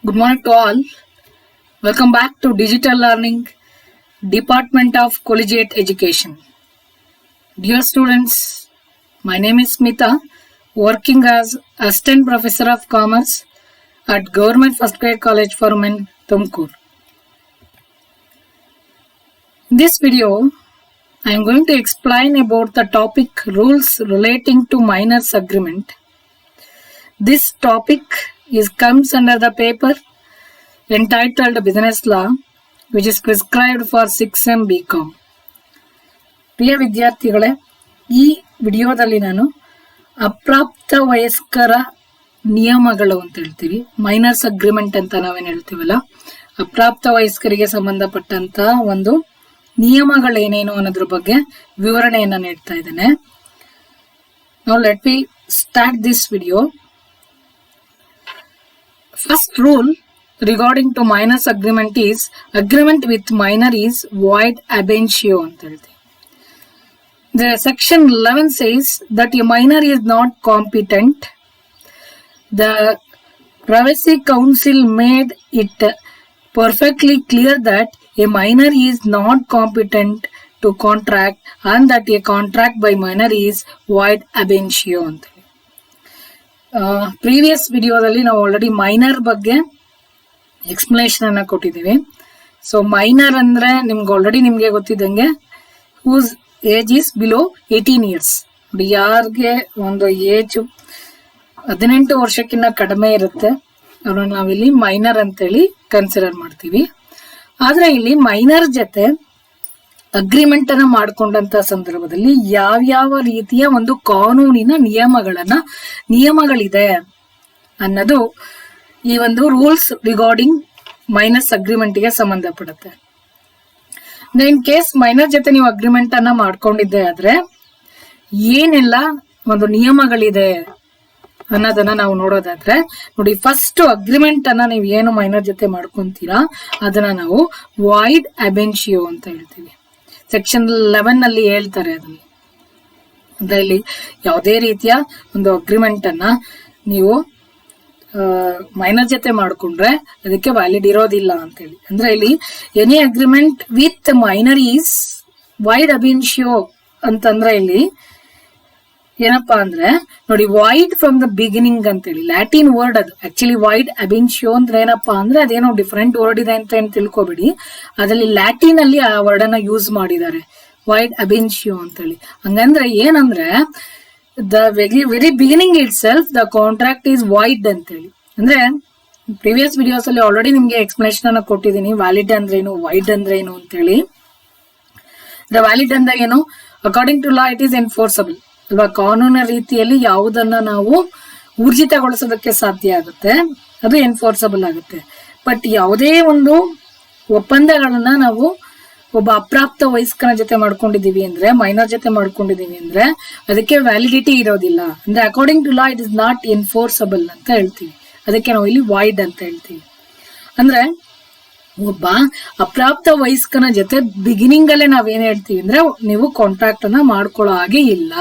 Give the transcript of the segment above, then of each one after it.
Good morning to all. Welcome back to Digital Learning, Department of Collegiate Education. Dear students, my name is Smita, working as Assistant Professor of Commerce at Government First Grade College for Women, Tumkur. In this video, I am going to explain about the topic rules relating to minors agreement. This topic comes under the paper entitled Business Law, which is prescribed for 6M BCom. ಪ್ರಿಯ ವಿದ್ಯಾರ್ಥಿಗಳೇ, ಈ ವಿಡಿಯೋದಲ್ಲಿ ನಾನು ಅಪ್ರಾಪ್ತ ವಯಸ್ಕರ ನಿಯಮಗಳು ಅಂತ ಹೇಳ್ತೀವಿ, minors agreement ಅಂತ ನಾವೇನು ಹೇಳ್ತೀವಲ್ಲ, ಅಪ್ರಾಪ್ತ ವಯಸ್ಕರಿಗೆ ಸಂಬಂಧಪಟ್ಟಂತ ಒಂದು ನಿಯಮಗಳೇನೇನು ಅನ್ನೋದ್ರ ಬಗ್ಗೆ ವಿವರಣೆಯನ್ನ ನೀಡ್ತಾ ಇದ್ದೇನೆ. Now let me start this video. First rule regarding to minors agreement is agreement with minor is void ab initio ಅಂತ ಹೇಳ್ತೀವಿ. The section 11 says that a minor is not competent. The Privacy Council made it perfectly clear that a minor is not competent to contract and that a contract by minor is void ab initio ಅಂತ. Previous ವಿಡಿಯೋದಲ್ಲಿ ನಾವು already minor ಬಗ್ಗೆ explanation ಅನ್ನ ಕೊಟ್ಟಿದ್ದೀವಿ. So minor ಅಂದ್ರೆ ನಿಮ್ಗೆ ಗೊತ್ತಿದ್ದಂಗೆ whose age is below 18 years. ಯಾರಿಗೆ ಒಂದು ಏಜ್ 18 ವರ್ಷಕ್ಕಿಂತ ಕಡಿಮೆ ಇರುತ್ತೆ ಅವ್ರನ್ನ ನಾವಿಲ್ಲಿ ಮೈನರ್ ಅಂತೇಳಿ ಕನ್ಸಿಡರ್ ಮಾಡ್ತೀವಿ. ಆದ್ರೆ ಇಲ್ಲಿ ಮೈನರ್ ಜೊತೆ ಅಗ್ರಿಮೆಂಟ್ ಅನ್ನ ಮಾಡ್ಕೊಂಡಂತ ಸಂದರ್ಭದಲ್ಲಿ ಯಾವ್ಯಾವ ರೀತಿಯ ಒಂದು ಕಾನೂನಿನ ನಿಯಮಗಳಿದೆ ಅನ್ನೋದು ಈ ಒಂದು ರೂಲ್ಸ್ ರಿಗಾರ್ಡಿಂಗ್ ಮೈನರ್ಸ್ ಅಗ್ರಿಮೆಂಟ್ ಗೆ ಸಂಬಂಧಪಡುತ್ತೆ. ಇನ್ ಕೇಸ್ ಮೈನರ್ ಜೊತೆ ನೀವು ಅಗ್ರಿಮೆಂಟ್ ಅನ್ನ ಮಾಡ್ಕೊಂಡಿದ್ದೆ ಆದ್ರೆ ಏನೆಲ್ಲ ಒಂದು ನಿಯಮಗಳಿದೆ ಅನ್ನೋದನ್ನ ನಾವು ನೋಡೋದಾದ್ರೆ ನೋಡಿ, ಫಸ್ಟ್ ಅಗ್ರಿಮೆಂಟ್ ಅನ್ನ ನೀವು ಏನು ಮೈನರ್ ಜೊತೆ ಮಾಡ್ಕೊಂತೀರಾ ಅದನ್ನ ನಾವು ವಾಯ್ಡ್ ab initio ಅಂತ ಹೇಳ್ತೀವಿ. ಸೆಕ್ಷನ್ 11 ನಲ್ಲಿ ಹೇಳ್ತಾರೆ ಅದನ್ನ. ಅಂದ್ರೆ ಇಲ್ಲಿ ಯಾವುದೇ ರೀತಿಯ ಒಂದು ಅಗ್ರಿಮೆಂಟ್ ಅನ್ನ ನೀವು ಮೈನರ್ ಜೊತೆ ಮಾಡ್ಕೊಂಡ್ರೆ ಅದಕ್ಕೆ ವ್ಯಾಲಿಡ್ ಇರೋದಿಲ್ಲ ಅಂತ ಹೇಳಿ. ಅಂದ್ರೆ ಇಲ್ಲಿ any agreement with minor is void ab initio ಅಂತಂದ್ರೆ ಇಲ್ಲಿ ಏನಪ್ಪಾ ಅಂದ್ರೆ ನೋಡಿ, ವಾಯ್ಡ್ ಫ್ರಮ್ ದ ಬಿಗಿನಿಂಗ್ ಅಂತೇಳಿ ಲ್ಯಾಟಿನ್ ವರ್ಡ್ ಅದು. ಆಕ್ಚುಲಿ ವಾಯ್ಡ್ ab initio ಅಂದ್ರೆ ಏನಪ್ಪಾ ಅಂದ್ರೆ ಅದೇನೋ ಡಿಫರೆಂಟ್ ವರ್ಡ್ ಇದೆ ಅಂತ ಏನ್ ತಿಳ್ಕೊಬೇಡಿ. ಅದ್ರಲ್ಲಿ ಲ್ಯಾಟಿನ್ ಅಲ್ಲಿ ಆ ವರ್ಡ್ ಅನ್ನ ಯೂಸ್ ಮಾಡಿದ್ದಾರೆ, ವಾಯ್ಡ್ ab initio ಅಂತೇಳಿ. ಹಂಗಂದ್ರೆ ಏನಂದ್ರೆ the very beginning it self the contract is void ಅಂತೇಳಿ. ಅಂದ್ರೆ ಪ್ರೀವಿಯಸ್ ವಿಡಿಯೋಸ್ ಅಲ್ಲಿ ಆಲ್ರೆಡಿ ನಿಮ್ಗೆ ಎಕ್ಸ್ಪ್ಲನೇಷನ್ ಅನ್ನ ಕೊಟ್ಟಿದ್ದೀನಿ, ವ್ಯಾಲಿಡ್ ಅಂದ್ರೆ ಏನು, ವೈಡ್ ಅಂದ್ರೆ ಏನು ಅಂತೇಳಿ. ದ ವ್ಯಾಲಿಡ್ ಅಂದ್ರೆ ಏನು, according to law it is enforceable ಅಲ್ವಾ. ಕಾನೂನಿನ ರೀತಿಯಲ್ಲಿ ಯಾವುದನ್ನ ನಾವು ಊರ್ಜಿತಗೊಳಿಸೋದಕ್ಕೆ ಸಾಧ್ಯ ಆಗುತ್ತೆ ಅದು ಎನ್ಫೋರ್ಸಬಲ್ ಆಗುತ್ತೆ. ಬಟ್ ಯಾವುದೇ ಒಂದು ಒಪ್ಪಂದಗಳನ್ನ ನಾವು ಒಬ್ಬ ಅಪ್ರಾಪ್ತ ವಯಸ್ಕನ ಜೊತೆ ಮಾಡ್ಕೊಂಡಿದೀವಿ ಅಂದ್ರೆ, ಮೈನರ್ ಜೊತೆ ಮಾಡ್ಕೊಂಡಿದೀವಿ ಅಂದ್ರೆ ಅದಕ್ಕೆ ವ್ಯಾಲಿಡಿಟಿ ಇರೋದಿಲ್ಲ. ಅಂದ್ರೆ according to law it is not enforceable ಅಂತ ಹೇಳ್ತೀವಿ. ಅದಕ್ಕೆ ನಾವು ಇಲ್ಲಿ ವಾಯ್ಡ್ ಅಂತ ಹೇಳ್ತೀವಿ. ಅಂದ್ರೆ ಒಬ್ಬ ಅಪ್ರಾಪ್ತ ವಯಸ್ಕನ ಜೊತೆ ಬಿಗಿನಿಂಗ್ ಅಲ್ಲೇ ನಾವೇನ್ ಹೇಳ್ತೀವಿ ಅಂದ್ರೆ ನೀವು ಕಾಂಟ್ರಾಕ್ಟ್ ಅನ್ನ ಮಾಡ್ಕೊಳ್ಳೋ ಹಾಗೆ ಇಲ್ಲ,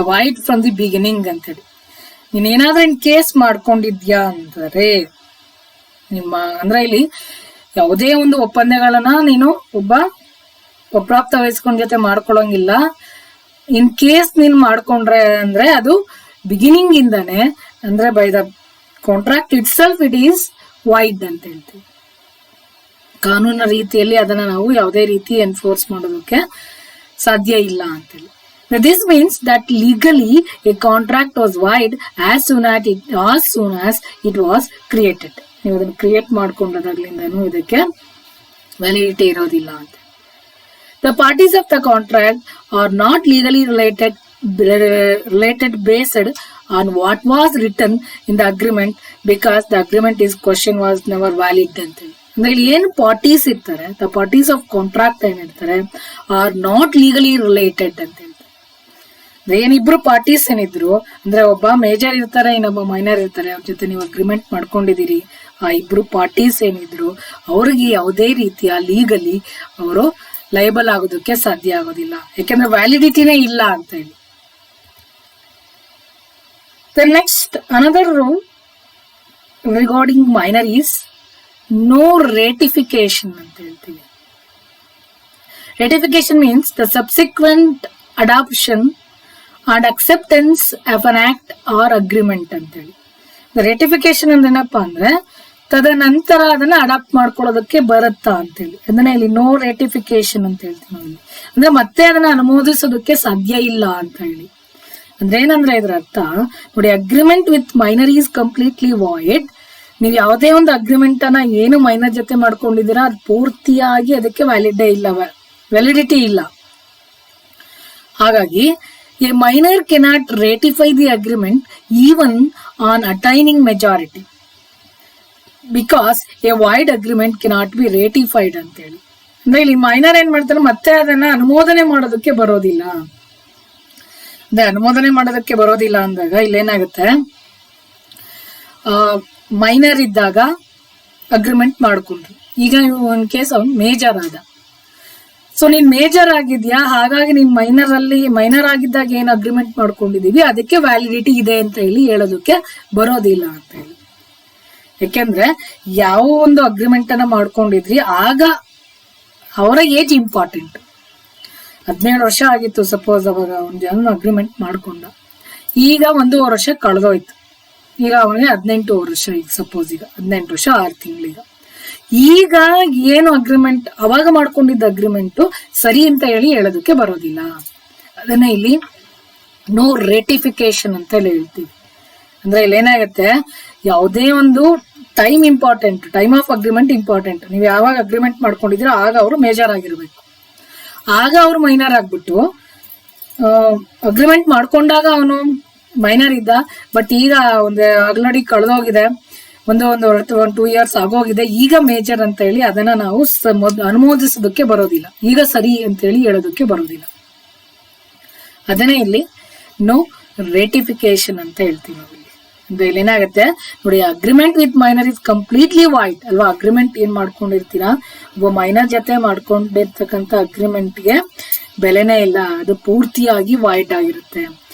ವಾಯ್ಡ್ ಫ್ರಮ್ ದಿ ಬಿಗಿನಿಂಗ್ ಅಂತೇಳಿ. ನೀನೇನಾದ್ರೂ ಇನ್ ಕೇಸ್ ಮಾಡ್ಕೊಂಡಿದ್ಯಾ ಅಂದ್ರೆ ಅಂದ್ರೆ ಇಲ್ಲಿ ಯಾವುದೇ ಒಂದು ಒಪ್ಪಂದಗಳನ್ನ ನೀನು ಒಬ್ಬ ಅಪ್ರಾಪ್ತ ವಯಸ್ಕನ ಜೊತೆ ಮಾಡ್ಕೊಳ್ಳೋಂಗಿಲ್ಲ. ಇನ್ ಕೇಸ್ ನೀನ್ ಮಾಡ್ಕೊಂಡ್ರೆ ಅಂದ್ರೆ ಅದು ಬಿಗಿನಿಂಗ್ ಇಂದಾನೆ, ಅಂದ್ರೆ by the contract it self it is void ಅಂತ ಹೇಳ್ತೀವಿ. ಕಾನೂನಿನ ರೀತಿಯಲ್ಲಿ ಅದನ್ನ ನಾವು ಯಾವುದೇ ರೀತಿ ಎನ್ಫೋರ್ಸ್ ಮಾಡೋದಕ್ಕೆ ಸಾಧ್ಯ ಇಲ್ಲ ಅಂತೇಳಿ. This means that legally a contract was void as soon as it was created. ನೀವು ಅದನ್ನು ಕ್ರಿಯೇಟ್ ಮಾಡ್ಕೊಂಡಾಗ್ಲಿಂದನೂ ಇದಕ್ಕೆ ವ್ಯಾಲಿಡಿಟಿ ಇರೋದಿಲ್ಲ ಅಂತ. The parties of the contract are not legally related based on what was written in the agreement because the agreement is question was never valid ಅಂತ. ಅಂದ್ರೆ ಇಲ್ಲಿ ಏನು parties ಇರ್ತಾರೆ, ದ ಪಾರ್ಟೀಸ್ ಆಫ್ ಕಾಂಟ್ರಾಕ್ಟ್ ಏನಿರ್ತಾರೆ R not legally related ಅಂತ ಹೇಳ್ತಾರೆ. ಏನಿಬ್ರು parties ಏನಿದ್ರು ಅಂದ್ರೆ ಒಬ್ಬ ಮೇಜರ್ ಇರ್ತಾರೆ, ಇನ್ನೊಬ್ಬ ಮೈನರ್ ಇರ್ತಾರೆ, ಅವ್ರ ಜೊತೆ ನೀವು ಅಗ್ರಿಮೆಂಟ್ ಮಾಡ್ಕೊಂಡಿದೀರಿ, ಆ ಇಬ್ರು ಪಾರ್ಟೀಸ್ ಏನಿದ್ರು ಅವ್ರಿಗೆ ಯಾವುದೇ ರೀತಿಯ ಲೀಗಲಿ ಅವರು ಲಯಬಲ್ ಆಗೋದಕ್ಕೆ ಸಾಧ್ಯ ಆಗೋದಿಲ್ಲ, ಯಾಕಂದ್ರೆ ವ್ಯಾಲಿಡಿಟಿನೇ ಇಲ್ಲ ಅಂತ ಹೇಳಿ. The next, another rule regarding minor is no ratification ಅಂತ ಹೇಳ್ತೀವಿ. Ratification means the subsequent adoption and acceptance of an act or agreement ಅಂತೇಳಿ. ರೇಟಿಫಿಕೇಶನ್ ಅಂದ್ರೇನಪ್ಪ ಅಂದ್ರೆ ತದನಂತರ ಅದನ್ನ ಅಡಾಪ್ಟ್ ಮಾಡ್ಕೊಳ್ಳೋದಕ್ಕೆ ಬರುತ್ತಾ ಅಂತೇಳಿ. ಅದನ್ನ ಇಲ್ಲಿ ನೋ ರೇಟಿಫಿಕೇಶನ್ ಅಂತ ಹೇಳ್ತೀವಿ ನಾವು. ಅಂದ್ರೆ ಮತ್ತೆ ಅದನ್ನ ಅನುಮೋದಿಸೋದಕ್ಕೆ ಸಾಧ್ಯ ಇಲ್ಲ ಅಂತ ಹೇಳಿ. ಅಂದ್ರೆ ಏನಂದ್ರೆ ಇದ್ರ ಅರ್ಥ ನೋಡಿ, agreement with minor is completely void. ನೀವು ಯಾವುದೇ ಒಂದು ಅಗ್ರಿಮೆಂಟ್ ಅನ್ನ ಏನು ಮೈನರ್ ಜೊತೆ ಮಾಡ್ಕೊಂಡಿದ್ದೀರಾ ಅದು ಪೂರ್ತಿಯಾಗಿ ಅದಕ್ಕೆ ವ್ಯಾಲಿಡಿಟಿ ಇಲ್ಲ. ಹಾಗಾಗಿ a minor cannot ratify the agreement even on attaining majority because a void agreement cannot be ratified ಅಂತೇಳಿ. ಅಂದ್ರೆ ಇಲ್ಲಿ ಮೈನರ್ ಏನ್ ಮಾಡ್ತಾರೆ, ಮತ್ತೆ ಅದನ್ನ ಅನುಮೋದನೆ ಮಾಡೋದಕ್ಕೆ ಬರೋದಿಲ್ಲ. ಅಂದ್ರೆ ಅನುಮೋದನೆ ಮಾಡೋದಕ್ಕೆ ಬರೋದಿಲ್ಲ ಅಂದಾಗ ಇಲ್ಲೇನಾಗುತ್ತೆ, ಮೈನರ್ ಇದ್ದಾಗ ಅಗ್ರಿಮೆಂಟ್ ಮಾಡ್ಕೊಂಡ್ರು. ಈಗ ಒಂದ್ ಕೇಸ್ ಮೇಜರ್ ಆದ, ಸೊ ನೀನ್ ಮೇಜರ್ ಆಗಿದ್ಯಾ, ಹಾಗಾಗಿ ನೀನ್ ಮೈನರ್ ಆಗಿದ್ದಾಗ ಏನ್ ಅಗ್ರಿಮೆಂಟ್ ಮಾಡ್ಕೊಂಡಿದೀವಿ ಅದಕ್ಕೆ ವ್ಯಾಲಿಡಿಟಿ ಇದೆ ಅಂತ ಹೇಳೋದಕ್ಕೆ ಬರೋದಿಲ್ಲ ಅಂತ ಹೇಳಿ. ಯಾಕೆಂದ್ರೆ ಯಾವ ಒಂದು ಅಗ್ರಿಮೆಂಟ್ ಅನ್ನ ಮಾಡ್ಕೊಂಡಿದ್ರಿ ಆಗ ಅವರ ಏಜ್ ಇಂಪಾರ್ಟೆಂಟ್. 17 ವರ್ಷ ಆಗಿತ್ತು ಸಪೋಸ್, ಅವಾಗ ಒಂದು ಅಗ್ರಿಮೆಂಟ್ ಮಾಡ್ಕೊಂಡ, ಈಗ 1.5 ವರ್ಷ ಕಳೆದೋಯ್ತು, ಈಗ ಅವನಿಗೆ 18 ವರ್ಷ, ಈಗ ಸಪೋಸ್ ಈಗ 18 ವರ್ಷ 6 ತಿಂಗಳೀಗ. ಈಗ ಏನು ಅಗ್ರಿಮೆಂಟ್ ಅವಾಗ ಮಾಡ್ಕೊಂಡಿದ್ದ ಅಗ್ರಿಮೆಂಟ್ ಸರಿ ಅಂತ ಹೇಳೋದಕ್ಕೆ ಬರೋದಿಲ್ಲ. ಅದನ್ನ ಇಲ್ಲಿ ನೋ ರೇಟಿಫಿಕೇಶನ್ ಅಂತ ಹೇಳ್ತೀವಿ. ಅಂದ್ರೆ ಇಲ್ಲಿ ಏನಾಗುತ್ತೆ, ಯಾವುದೇ ಒಂದು time important, time of agreement important. ನೀವು ಯಾವಾಗ ಅಗ್ರಿಮೆಂಟ್ ಮಾಡ್ಕೊಂಡಿದ್ರೆ ಆಗ ಅವರು ಮೇಜರ್ ಆಗಿರ್ಬೇಕು. ಆಗ ಅವ್ರು ಮೈನರ್ ಆಗ್ಬಿಟ್ಟು ಅಗ್ರಿಮೆಂಟ್ ಮಾಡ್ಕೊಂಡಾಗ ಅವನು ಮೈನರ್ ಇದ್ದ, ಬಟ್ ಈಗ ಆಲ್ರೆಡಿ ಕಳೆದೋಗಿದೆ, ಒಂದು 2 ಇಯರ್ಸ್ ಆಗೋಗಿದೆ, ಈಗ ಮೇಜರ್ ಅಂತ ಹೇಳಿ ಅದನ್ನ ನಾವು ಅನುಮೋದಿಸೋದಕ್ಕೆ ಬರೋದಿಲ್ಲ, ಈಗ ಸರಿ ಅಂತ ಹೇಳಿ ಹೇಳೋದಕ್ಕೆ ಬರೋದಿಲ್ಲ. ಅದನ್ನೇ ಇಲ್ಲಿ ನೋ ರೇಟಿಫಿಕೇಶನ್ ಅಂತ ಹೇಳ್ತೀವಿ ನಾವು. ಅಂದ್ರೆ ಇಲ್ಲಿ ಏನಾಗುತ್ತೆ ನೋಡಿ, agreement with minor is completely void ಅಲ್ವಾ. ಅಗ್ರಿಮೆಂಟ್ ಏನ್ ಮಾಡ್ಕೊಂಡಿರ್ತೀರಾ, ಒಬ್ಬ ಮೈನರ್ ಜೊತೆ ಮಾಡ್ಕೊಂಡಿರ್ತಕ್ಕಂಥ ಅಗ್ರಿಮೆಂಟ್ಗೆ ಬೆಲೆನೇ ಇಲ್ಲ, ಅದು ಪೂರ್ತಿಯಾಗಿ ವಾಯ್ಡ್ ಆಗಿರುತ್ತೆ.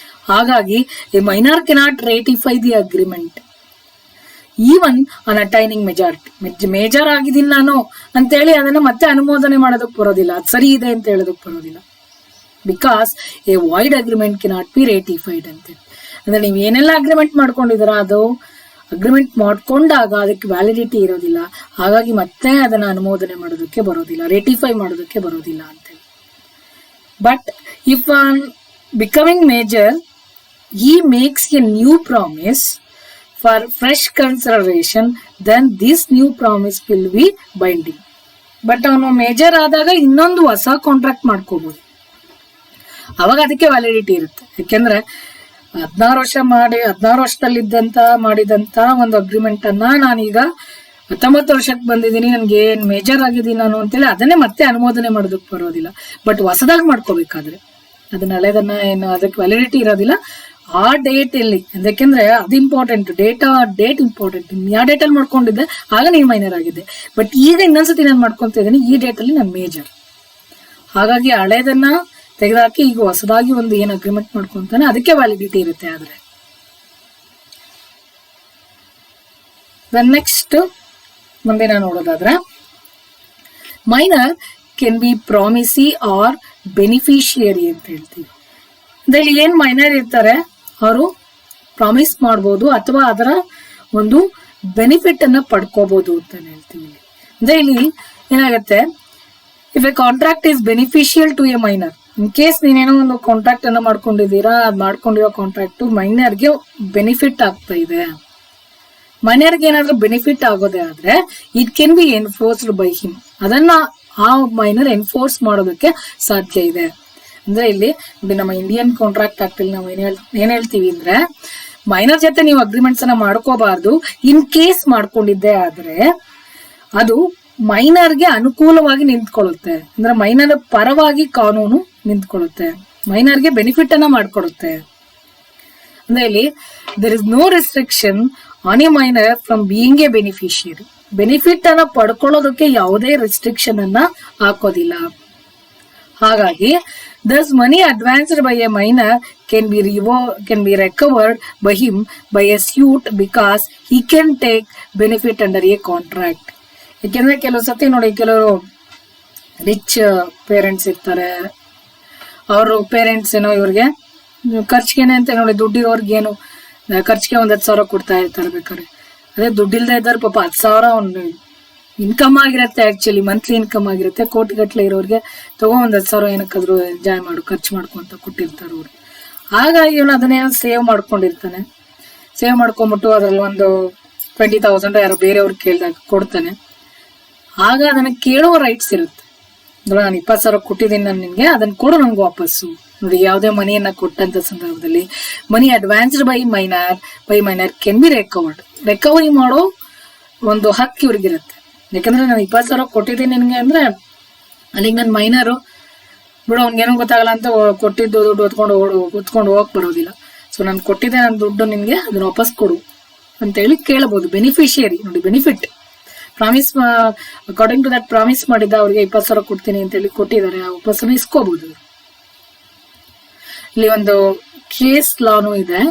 ಹಾಗಾಗಿ a minor cannot ratify the agreement even on attaining majority. Major ಆಗಿದ್ದೀನಿ ನಾನು ಅಂತೇಳಿ ಅದನ್ನ ಮತ್ತೆ ಅನುಮೋದನೆ ಮಾಡೋದಕ್ಕೆ ಬರೋದಿಲ್ಲ, ಅದು ಸರಿ ಇದೆ ಅಂತ ಹೇಳೋದಕ್ಕೆ ಬರೋದಿಲ್ಲ. Because a void agreement cannot be ratified ಅಂತೇಳಿ. ಅಂದ್ರೆ ನೀವು ಏನೆಲ್ಲ ಅಗ್ರಿಮೆಂಟ್ ಮಾಡ್ಕೊಂಡಿದ್ದೀರಾ ಅದು ಅಗ್ರಿಮೆಂಟ್ ಮಾಡ್ಕೊಂಡಾಗ ಅದಕ್ಕೆ ವ್ಯಾಲಿಡಿಟಿ ಇರೋದಿಲ್ಲ, ಹಾಗಾಗಿ ಮತ್ತೆ ಅದನ್ನ ಅನುಮೋದನೆ ಮಾಡೋದಕ್ಕೆ ಬರೋದಿಲ್ಲ, ರೇಟಿಫೈ ಮಾಡೋದಕ್ಕೆ ಬರೋದಿಲ್ಲ ಅಂತೇಳಿ. But if on becoming major he makes a new promise for fresh consideration, then this new promise will be binding. But ಅವನು ಮೇಜರ್ ಆದಾಗ ಇನ್ನೊಂದು ಹೊಸ ಕಾಂಟ್ರಾಕ್ಟ್ ಮಾಡ್ಕೋಬಹುದು, ಅವಾಗ ಅದಕ್ಕೆ ವ್ಯಾಲಿಡಿಟಿ ಇರುತ್ತೆ. ಯಾಕೆಂದ್ರೆ 16 ವರ್ಷದಲ್ಲಿದ್ದಂತ ಮಾಡಿದಂತ ಒಂದು ಅಗ್ರಿಮೆಂಟ್ ಅನ್ನ ನಾನೀಗ 19 ವರ್ಷಕ್ಕೆ ಬಂದಿದ್ದೀನಿ, ನನ್ಗೆ ಏನ್ ಮೇಜರ್ ಆಗಿದ್ದೀನಿ ನಾನು ಅಂತೇಳಿ ಅದನ್ನೇ ಮತ್ತೆ ಅನುಮೋದನೆ ಮಾಡೋದಕ್ಕೆ ಬರೋದಿಲ್ಲ. ಬಟ್ ಹೊಸದಾಗಿ ಮಾಡ್ಕೋಬೇಕಾದ್ರೆ ಅದನ್ನ ಹಳೆದನ್ನ ಏನು ಅದಕ್ಕೆ ವ್ಯಾಲಿಡಿಟಿ ಇರೋದಿಲ್ಲ ಆ ಡೇಟ್ ಅಲ್ಲಿ. ಯಾಕೆಂದ್ರೆ ಅದು ಇಂಪಾರ್ಟೆಂಟ್, ಡೇಟ್ ಇಂಪಾರ್ಟೆಂಟ್. ಯಾವ ಡೇಟ್ ಅಲ್ಲಿ ಮಾಡ್ಕೊಂಡಿದ್ದೆ ಆಗ ನೀನ್ ಮೈನರ್ ಆಗಿದ್ದೆ, ಬಟ್ ಈಗ ಇನ್ನೊಂದ್ಸತಿ ನಾನು ಮಾಡ್ಕೊಂತ ಇದ್ದೀನಿ, ಈ ಡೇಟ್ ಅಲ್ಲಿ ನಾನು ಮೇಜರ್. ಹಾಗಾಗಿ ಹಳೇದನ್ನ ತೆಗೆದಾಕಿ ಈಗ ಹೊಸದಾಗಿ ಒಂದು ಏನ್ ಅಗ್ರಿಮೆಂಟ್ ಮಾಡ್ಕೊಂತಾನೆ ಅದಕ್ಕೆ ವ್ಯಾಲಿಡಿಟಿ ಇರುತ್ತೆ. ಆದ್ರೆ ನೆಕ್ಸ್ಟ್ ಮುಂದಿನ ನೋಡೋದಾದ್ರೆ, minor can be promisee or beneficiary ಅಂತ ಹೇಳ್ತೀವಿ. ಅಂದ್ರೆ ಇಲ್ಲಿ ಏನ್ ಮೈನರ್ ಇರ್ತಾರೆ ಅವರು ಪ್ರಾಮಿಸ್ ಮಾಡ್ಬೋದು ಅಥವಾ ಅದರ ಒಂದು ಬೆನಿಫಿಟ್ ಅನ್ನ ಪಡ್ಕೋಬಹುದು ಅಂತ ಹೇಳ್ತೀವಿ. ಅಂದ್ರೆ ಇಲ್ಲಿ ಏನಾಗುತ್ತೆ, if a contract is beneficial to a minor, in case ನೀನೇನೋ ಒಂದು ಕಾಂಟ್ರಾಕ್ಟ್ ಅನ್ನ ಮಾಡ್ಕೊಂಡಿದ್ದೀರಾ, ಮಾಡ್ಕೊಂಡಿರೋ ಕಾಂಟ್ರಾಕ್ಟ್ ಮೈನರ್ಗೆ ಬೆನಿಫಿಟ್ ಆಗ್ತಾ ಇದೆ, ಮೈನರ್ಗೆ ಏನಾದ್ರೂ ಬೆನಿಫಿಟ್ ಆಗೋದೇ ಆದ್ರೆ it can be enforced by him, ಅದನ್ನ ಆ ಮೈನರ್ ಎನ್ಫೋರ್ಸ್ ಮಾಡೋದಕ್ಕೆ ಸಾಧ್ಯ ಇದೆ. ಅಂದ್ರೆ ಇಲ್ಲಿ ನಮ್ಮ ಇಂಡಿಯನ್ ಕಾಂಟ್ರಾಕ್ಟ್ ಆಕ್ಟ್ ಅಲ್ಲಿ ನಾವು ಏನ್ ಹೇಳ್ತೀವಿ ಅಂದ್ರೆ, ಮೈನರ್ ಜೊತೆ ನೀವು ಅಗ್ರಿಮೆಂಟ್ಸ್ ಅನ್ನ ಮಾಡ್ಕೋಬಾರ್ದು. ಇನ್ ಕೇಸ್ ಮಾಡ್ಕೊಂಡಿದ್ದೆ ಆದ್ರೆ ಅದು ಮೈನರ್ಗೆ ಅನುಕೂಲವಾಗಿ ನಿಂತ್ಕೊಳ್ಳುತ್ತೆ, ಅಂದ್ರೆ ಮೈನರ್ ಪರವಾಗಿ ಕಾನೂನು ನಿಂತ್ಕೊಳ್ಳುತ್ತೆ, ಮೈನರ್ಗೆ ಬೆನಿಫಿಟ್ ಅನ್ನ ಮಾಡ್ಕೊಡುತ್ತೆ. ಅಂದ್ರೆ ಇಲ್ಲಿ there is no restriction on a minor from being a beneficiary. Benefit ಅನ್ನ ಪಡ್ಕೊಳ್ಳೋದಕ್ಕೆ ಯಾವುದೇ ರೆಸ್ಟ್ರಿಕ್ಷನ್ ಅನ್ನ ಹಾಕೋದಿಲ್ಲ. ಹಾಗಾಗಿ thus money advanced by a minor can be recovered by him by a suit because he can take benefit under a contract. ಯಾಕೆಂದ್ರೆ ಕೆಲವು ಸತಿ ನೋಡಿ, ಕೆಲವರು ರಿಚ್ ಪೇರೆಂಟ್ಸ್ ಇರ್ತಾರೆ, ಅವರು ಪೇರೆಂಟ್ಸ್ ಏನೋ ಇವ್ರಿಗೆ ಖರ್ಚಿಗೆನೆ ಅಂತ ನೋಡಿ, ದುಡ್ಡಿರೋರ್ಗೆ ಏನು ಖರ್ಚಿಗೆ 10,000 ಕೊಡ್ತಾ ಇರ್ತಾರೆ. ಬೇಕಾದ್ರೆ ಅದೇ ದುಡ್ಡಿಲ್ದೇ ಇದ್ದಾರೆ ಪಾಪ 10,000 ಒಂದು ಇನ್ಕಮ್ ಆಗಿರುತ್ತೆ, ಆಕ್ಚುಲಿ ಮಂತ್ಲಿ ಇನ್ಕಮ್ ಆಗಿರುತ್ತೆ. ಕೋಟಿಗಟ್ಲೆ ಇರೋರಿಗೆ ತಗೋ 10,000 ಏನಕ್ಕಾದ್ರೂ ಎಂಜಾಯ್ ಮಾಡು, ಖರ್ಚು ಮಾಡ್ಕೊಂತ ಕೊಟ್ಟಿರ್ತಾರೆ ಅವ್ರು. ಹಾಗಾಗಿ ಇವನು ಅದನ್ನೇ ಸೇವ್ ಮಾಡ್ಕೊಂಡಿರ್ತಾನೆ. ಸೇವ್ ಮಾಡ್ಕೊಂಡ್ಬಿಟ್ಟು ಅದ್ರಲ್ಲಿ ಒಂದು 20,000 ಯಾರೋ ಬೇರೆಯವ್ರಿಗೆ ಕೇಳಿದಾಗ ಕೊಡ್ತಾನೆ. ಆಗ ಅದನ್ನ ಕೇಳುವ ರೈಟ್ಸ್ ಇರುತ್ತೆ. ನಾನು 20,000 ಕೊಟ್ಟಿದ್ದೀನಿ ನಾನು ನಿನ್ಗೆ, ಅದನ್ನ ಕೊಡು ನಂಗೆ ವಾಪಸ್ಸು. ನೋಡಿ, ಯಾವುದೇ ಮನಿಯನ್ನ ಕೊಟ್ಟಂತ ಸಂದರ್ಭದಲ್ಲಿ money advanced by minor can be recovered. Recovery ಮಾಡೋ ಒಂದು ಹಕ್ಕು ಇವ್ರಿಗಿರುತ್ತೆ. ಯಾಕಂದ್ರೆ ನಾನು 20,000 ಕೊಟ್ಟಿದ್ದೀನಿ ನಿನ್ಗೆ ಅಂದ್ರೆ ಅಲ್ಲಿಗೆ ನನ್ನ ಮೈನರು ಬಿಡು, ಅವ್ನಿಗೇನೋ ಗೊತ್ತಾಗಲ್ಲ ಅಂತ ಕೊಟ್ಟಿದ್ದು ದುಡ್ಡು ಹೊತ್ಕೊಂಡು ಹೋಗಕ್ ಬರೋದಿಲ್ಲ. ಸೊ ನಾನು ಕೊಟ್ಟಿದ್ದೆ ನನ್ನ ದುಡ್ಡು ನಿನ್ಗೆ, ಅದನ್ನ ವಾಪಸ್ ಕೊಡು ಅಂತ ಹೇಳಿ ಕೇಳಬಹುದು. ಬೆನಿಫಿಷಿಯರಿ ನೋಡಿ, benefit promise according to that promise ಮಾಡಿದ್ದ ಅವ್ರಿಗೆ 20,000 ಕೊಡ್ತೀನಿ ಅಂತ ಹೇಳಿ ಕೊಟ್ಟಿದ್ದಾರೆ, ಆ ವಾಪಸ್ಸನ್ನು ಇಸ್ಕೋಬಹುದು. ಇಲ್ಲಿ ಒಂದು ಕೇಸ್ ಲಾನು ಇದೆ.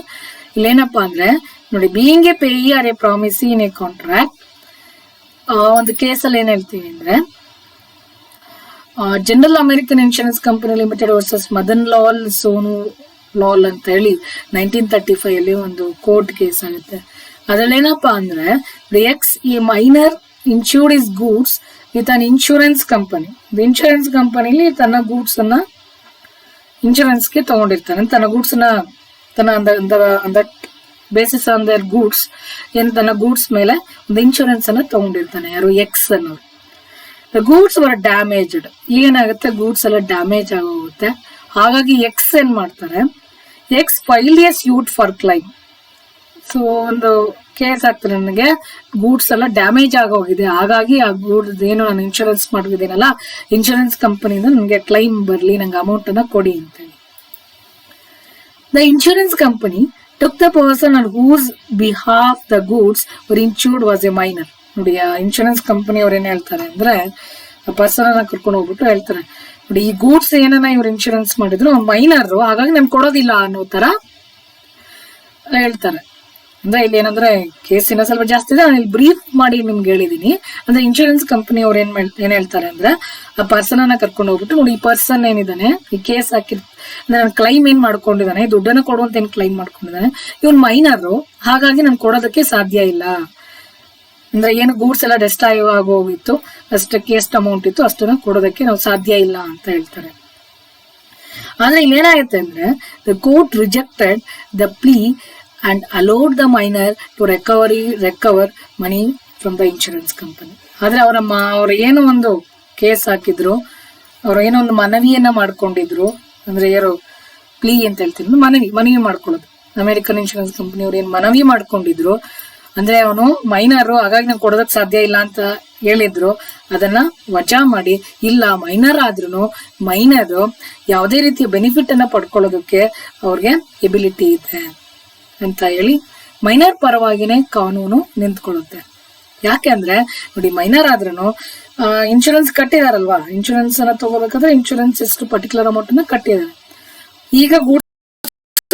ಇಲ್ಲೇನಪ್ಪಾ ಅಂದ್ರೆ ನೋಡಿ, being a payee or a promisee in a contract, ಒಂದು ಕೇಸಲ್ಲಿ ಏನ್ ಹೇಳ್ತೀವಿ ಅಂದ್ರೆ General American Insurance Company Limited versus Madan Lal Sonu Lal ಅಂತ ಹೇಳಿ 1935 ಅಲ್ಲಿ ಒಂದು ಕೋರ್ಟ್ ಕೇಸ್ ಆಗುತ್ತೆ. ಅದ್ರಲ್ಲಿ ಏನಪ್ಪಾ ಅಂದ್ರೆ ಎಕ್ಸ್ ಈ minor insured his goods with an insurance company. Insurance ಕಂಪನಿಲಿ ತನ್ನ ಗೂಡ್ಸ್ ಅನ್ನ ಇನ್ಶೂರೆನ್ಸ್ಗೆ ತಗೊಂಡಿರ್ತಾನೆ. ತನ್ನ ಗೂಡ್ಸ್ ನ ತನ್ನ ಬೇಸಿಸ್ ಆನ್ ದೇರ್ ಗೂಡ್ಸ್ ಏನ್ ತನ್ನ ಗೂಡ್ಸ್ ಮೇಲೆ ಒಂದು ಇನ್ಶೂರೆನ್ಸ್ ಅನ್ನ ತಗೊಂಡಿರ್ತಾನೆ. ಯಾರು? ಎಕ್ಸ್ ಅನ್ನೋರು. The goods were damaged. ಏನಾಗುತ್ತೆ, ಗೂಡ್ಸ್ ಎಲ್ಲ ಡ್ಯಾಮೇಜ್ ಆಗೋಗುತ್ತೆ. ಹಾಗಾಗಿ ಎಕ್ಸ್ ಏನ್ ಮಾಡ್ತಾರೆ, X filed a suit for claim. So ಒಂದು ಕೇಸ್ ಆಗ್ತದೆ, ನನಗೆ ಗೂಡ್ಸ್ ಎಲ್ಲ ಡ್ಯಾಮೇಜ್ ಆಗೋಗಿದೆ, ಹಾಗಾಗಿ ಆ ಗೂಡ್ಸ್ ಏನು ನಾನು ಇನ್ಶೂರೆನ್ಸ್ ಮಾಡಿದ್ದೀನಲ್ಲ, ಇನ್ಶೂರೆನ್ಸ್ ಕಂಪನಿಯಿಂದ ನನಗೆ ಕ್ಲೈಮ್ ಬರಲಿ, ನಂಗೆ ಅಮೌಂಟ್ ಅನ್ನ ಕೊಡಿ ಅಂತೇಳಿ. The insurance company took the person on whose behalf the goods were insured was a minor. ನೋಡಿ, ಆ ಇನ್ಶೂರೆನ್ಸ್ ಕಂಪನಿ ಅವ್ರು ಏನ್ ಹೇಳ್ತಾರೆ ಅಂದ್ರೆ, ಆ ಪರ್ಸನ್ ಅನ್ನ ಕರ್ಕೊಂಡು ಹೋಗ್ಬಿಟ್ಟು ಹೇಳ್ತಾರೆ, ನೋಡಿ ಈ ಗೂಡ್ಸ್ ಏನನ್ನ ಇವ್ರು ಇನ್ಶೂರೆನ್ಸ್ ಮಾಡಿದ್ರು ಮೈನರ್, ಹಾಗಾಗಿ ನನ್ ಕೊಡೋದಿಲ್ಲ ಅನ್ನೋ ತರ ಹೇಳ್ತಾರೆ. ಅಂದ್ರೆ ಇಲ್ಲಿ ಏನಂದ್ರೆ ಕೇಸ್ ಇನ್ನೂ ಸ್ವಲ್ಪ ಜಾಸ್ತಿ ಇದೆ, ನಾನು ಇಲ್ಲಿ ಬ್ರೀಫ್ ಮಾಡಿ ನಿಮ್ಗೆ ಹೇಳಿದೀನಿ. ಅಂದ್ರೆ ಇನ್ಶೂರೆನ್ಸ್ ಕಂಪನಿ ಅವ್ರು ಏನ್ ಹೇಳ್ತಾರೆ ಅಂದ್ರೆ, ಆ ಪರ್ಸನ್ ಅನ್ನ ಕರ್ಕೊಂಡು ಹೋಗ್ಬಿಟ್ಟು, ನೋಡಿ ಈ ಪರ್ಸನ್ ಏನಿದಾನೆ, ಈ ಕೇಸ್ ಅಂದ್ರೆ ಕ್ಲೈಮ್ ಏನ್ ಮಾಡ್ಕೊಂಡಿದ್ದಾನೆ, ದುಡ್ಡನ್ನ ಕೊಡುವಂತ ಏನ್ ಕ್ಲೈಮ್ ಮಾಡ್ಕೊಂಡಿದ್ದಾನೆ, ಇವನ್ ಮೈನರ್, ಹಾಗಾಗಿ ನನ್ ಕೊಡೋದಕ್ಕೆ ಸಾಧ್ಯ ಇಲ್ಲ. ಅಂದ್ರೆ ಏನು ಗೂಡ್ಸ್ ಎಲ್ಲ ಡೆಸ್ಟ್ ಆಗೋಗಿತ್ತು, ಅಷ್ಟಕ್ಕೆ ಎಷ್ಟು ಅಮೌಂಟ್ ಇತ್ತು ಅಷ್ಟನ್ನ ಕೊಡೋದಕ್ಕೆ ನಾವು ಸಾಧ್ಯ ಇಲ್ಲ ಅಂತ ಹೇಳ್ತಾರೆ. ಆದ್ರೆ ಇಲ್ಲಿ ಏನಾಗುತ್ತೆ ಅಂದ್ರೆ, the court rejected the plea and allowed the minor to recover money from the insurance company. ಆದ್ರೆ ಅವ್ರ ಏನೋ ಒಂದು ಕೇಸ್ ಹಾಕಿದ್ರು, ಅವ್ರು ಏನೋ ಒಂದು ಮನವಿಯನ್ನ ಮಾಡ್ಕೊಂಡಿದ್ರು. ಅಂದ್ರೆ ಯಾರು ಪ್ಲೀ ಅಂತ ಹೇಳ್ತೀನಿ, ಮನವಿ ಮಾಡ್ಕೊಳ್ಳೋದು. ಅಮೆರಿಕನ್ ಇನ್ಶೂರೆನ್ಸ್ ಕಂಪನಿ ಅವ್ರು ಏನ್ ಮನವಿ ಮಾಡ್ಕೊಂಡಿದ್ರು ಅಂದ್ರೆ, ಅವನು ಮೈನರ್, ಹಾಗಾಗಿ ನಾವು ಕೊಡೋದಕ್ ಸಾಧ್ಯ ಇಲ್ಲ ಅಂತ ಹೇಳಿದ್ರು. ಅದನ್ನ ವಜಾ ಮಾಡಿ, ಇಲ್ಲ ಮೈನರ್ ಆದ್ರೂ ಮೈನರ್ ಯಾವುದೇ ರೀತಿಯ ಬೆನಿಫಿಟ್ ಅನ್ನ ಪಡ್ಕೊಳ್ಳೋದಕ್ಕೆ ಅವ್ರಿಗೆ ಎಬಿಲಿಟಿ ಇದೆ ಅಂತ ಹೇಳಿ ಮೈನರ್ ಪರವಾಗಿನೇ ಕಾನೂನು ನಿಂತ್ಕೊಳ್ಳುತ್ತೆ. ಯಾಕೆ ಅಂದ್ರೆ ನೋಡಿ, ಮೈನರ್ ಆದ್ರೂ ಇನ್ಶೂರೆನ್ಸ್ ಕಟ್ಟಿದಾರಲ್ವಾ, ಇನ್ಶೂರೆನ್ಸ್ ಅನ್ನ ತಗೋಬೇಕಾದ್ರೆ ಇನ್ಶೂರೆನ್ಸ್ ಎಷ್ಟು ಪರ್ಟಿಕ್ಯುಲರ್ ಅಮೌಂಟ್ ಅನ್ನ ಕಟ್ಟಿದ್ದಾರೆ. ಈಗ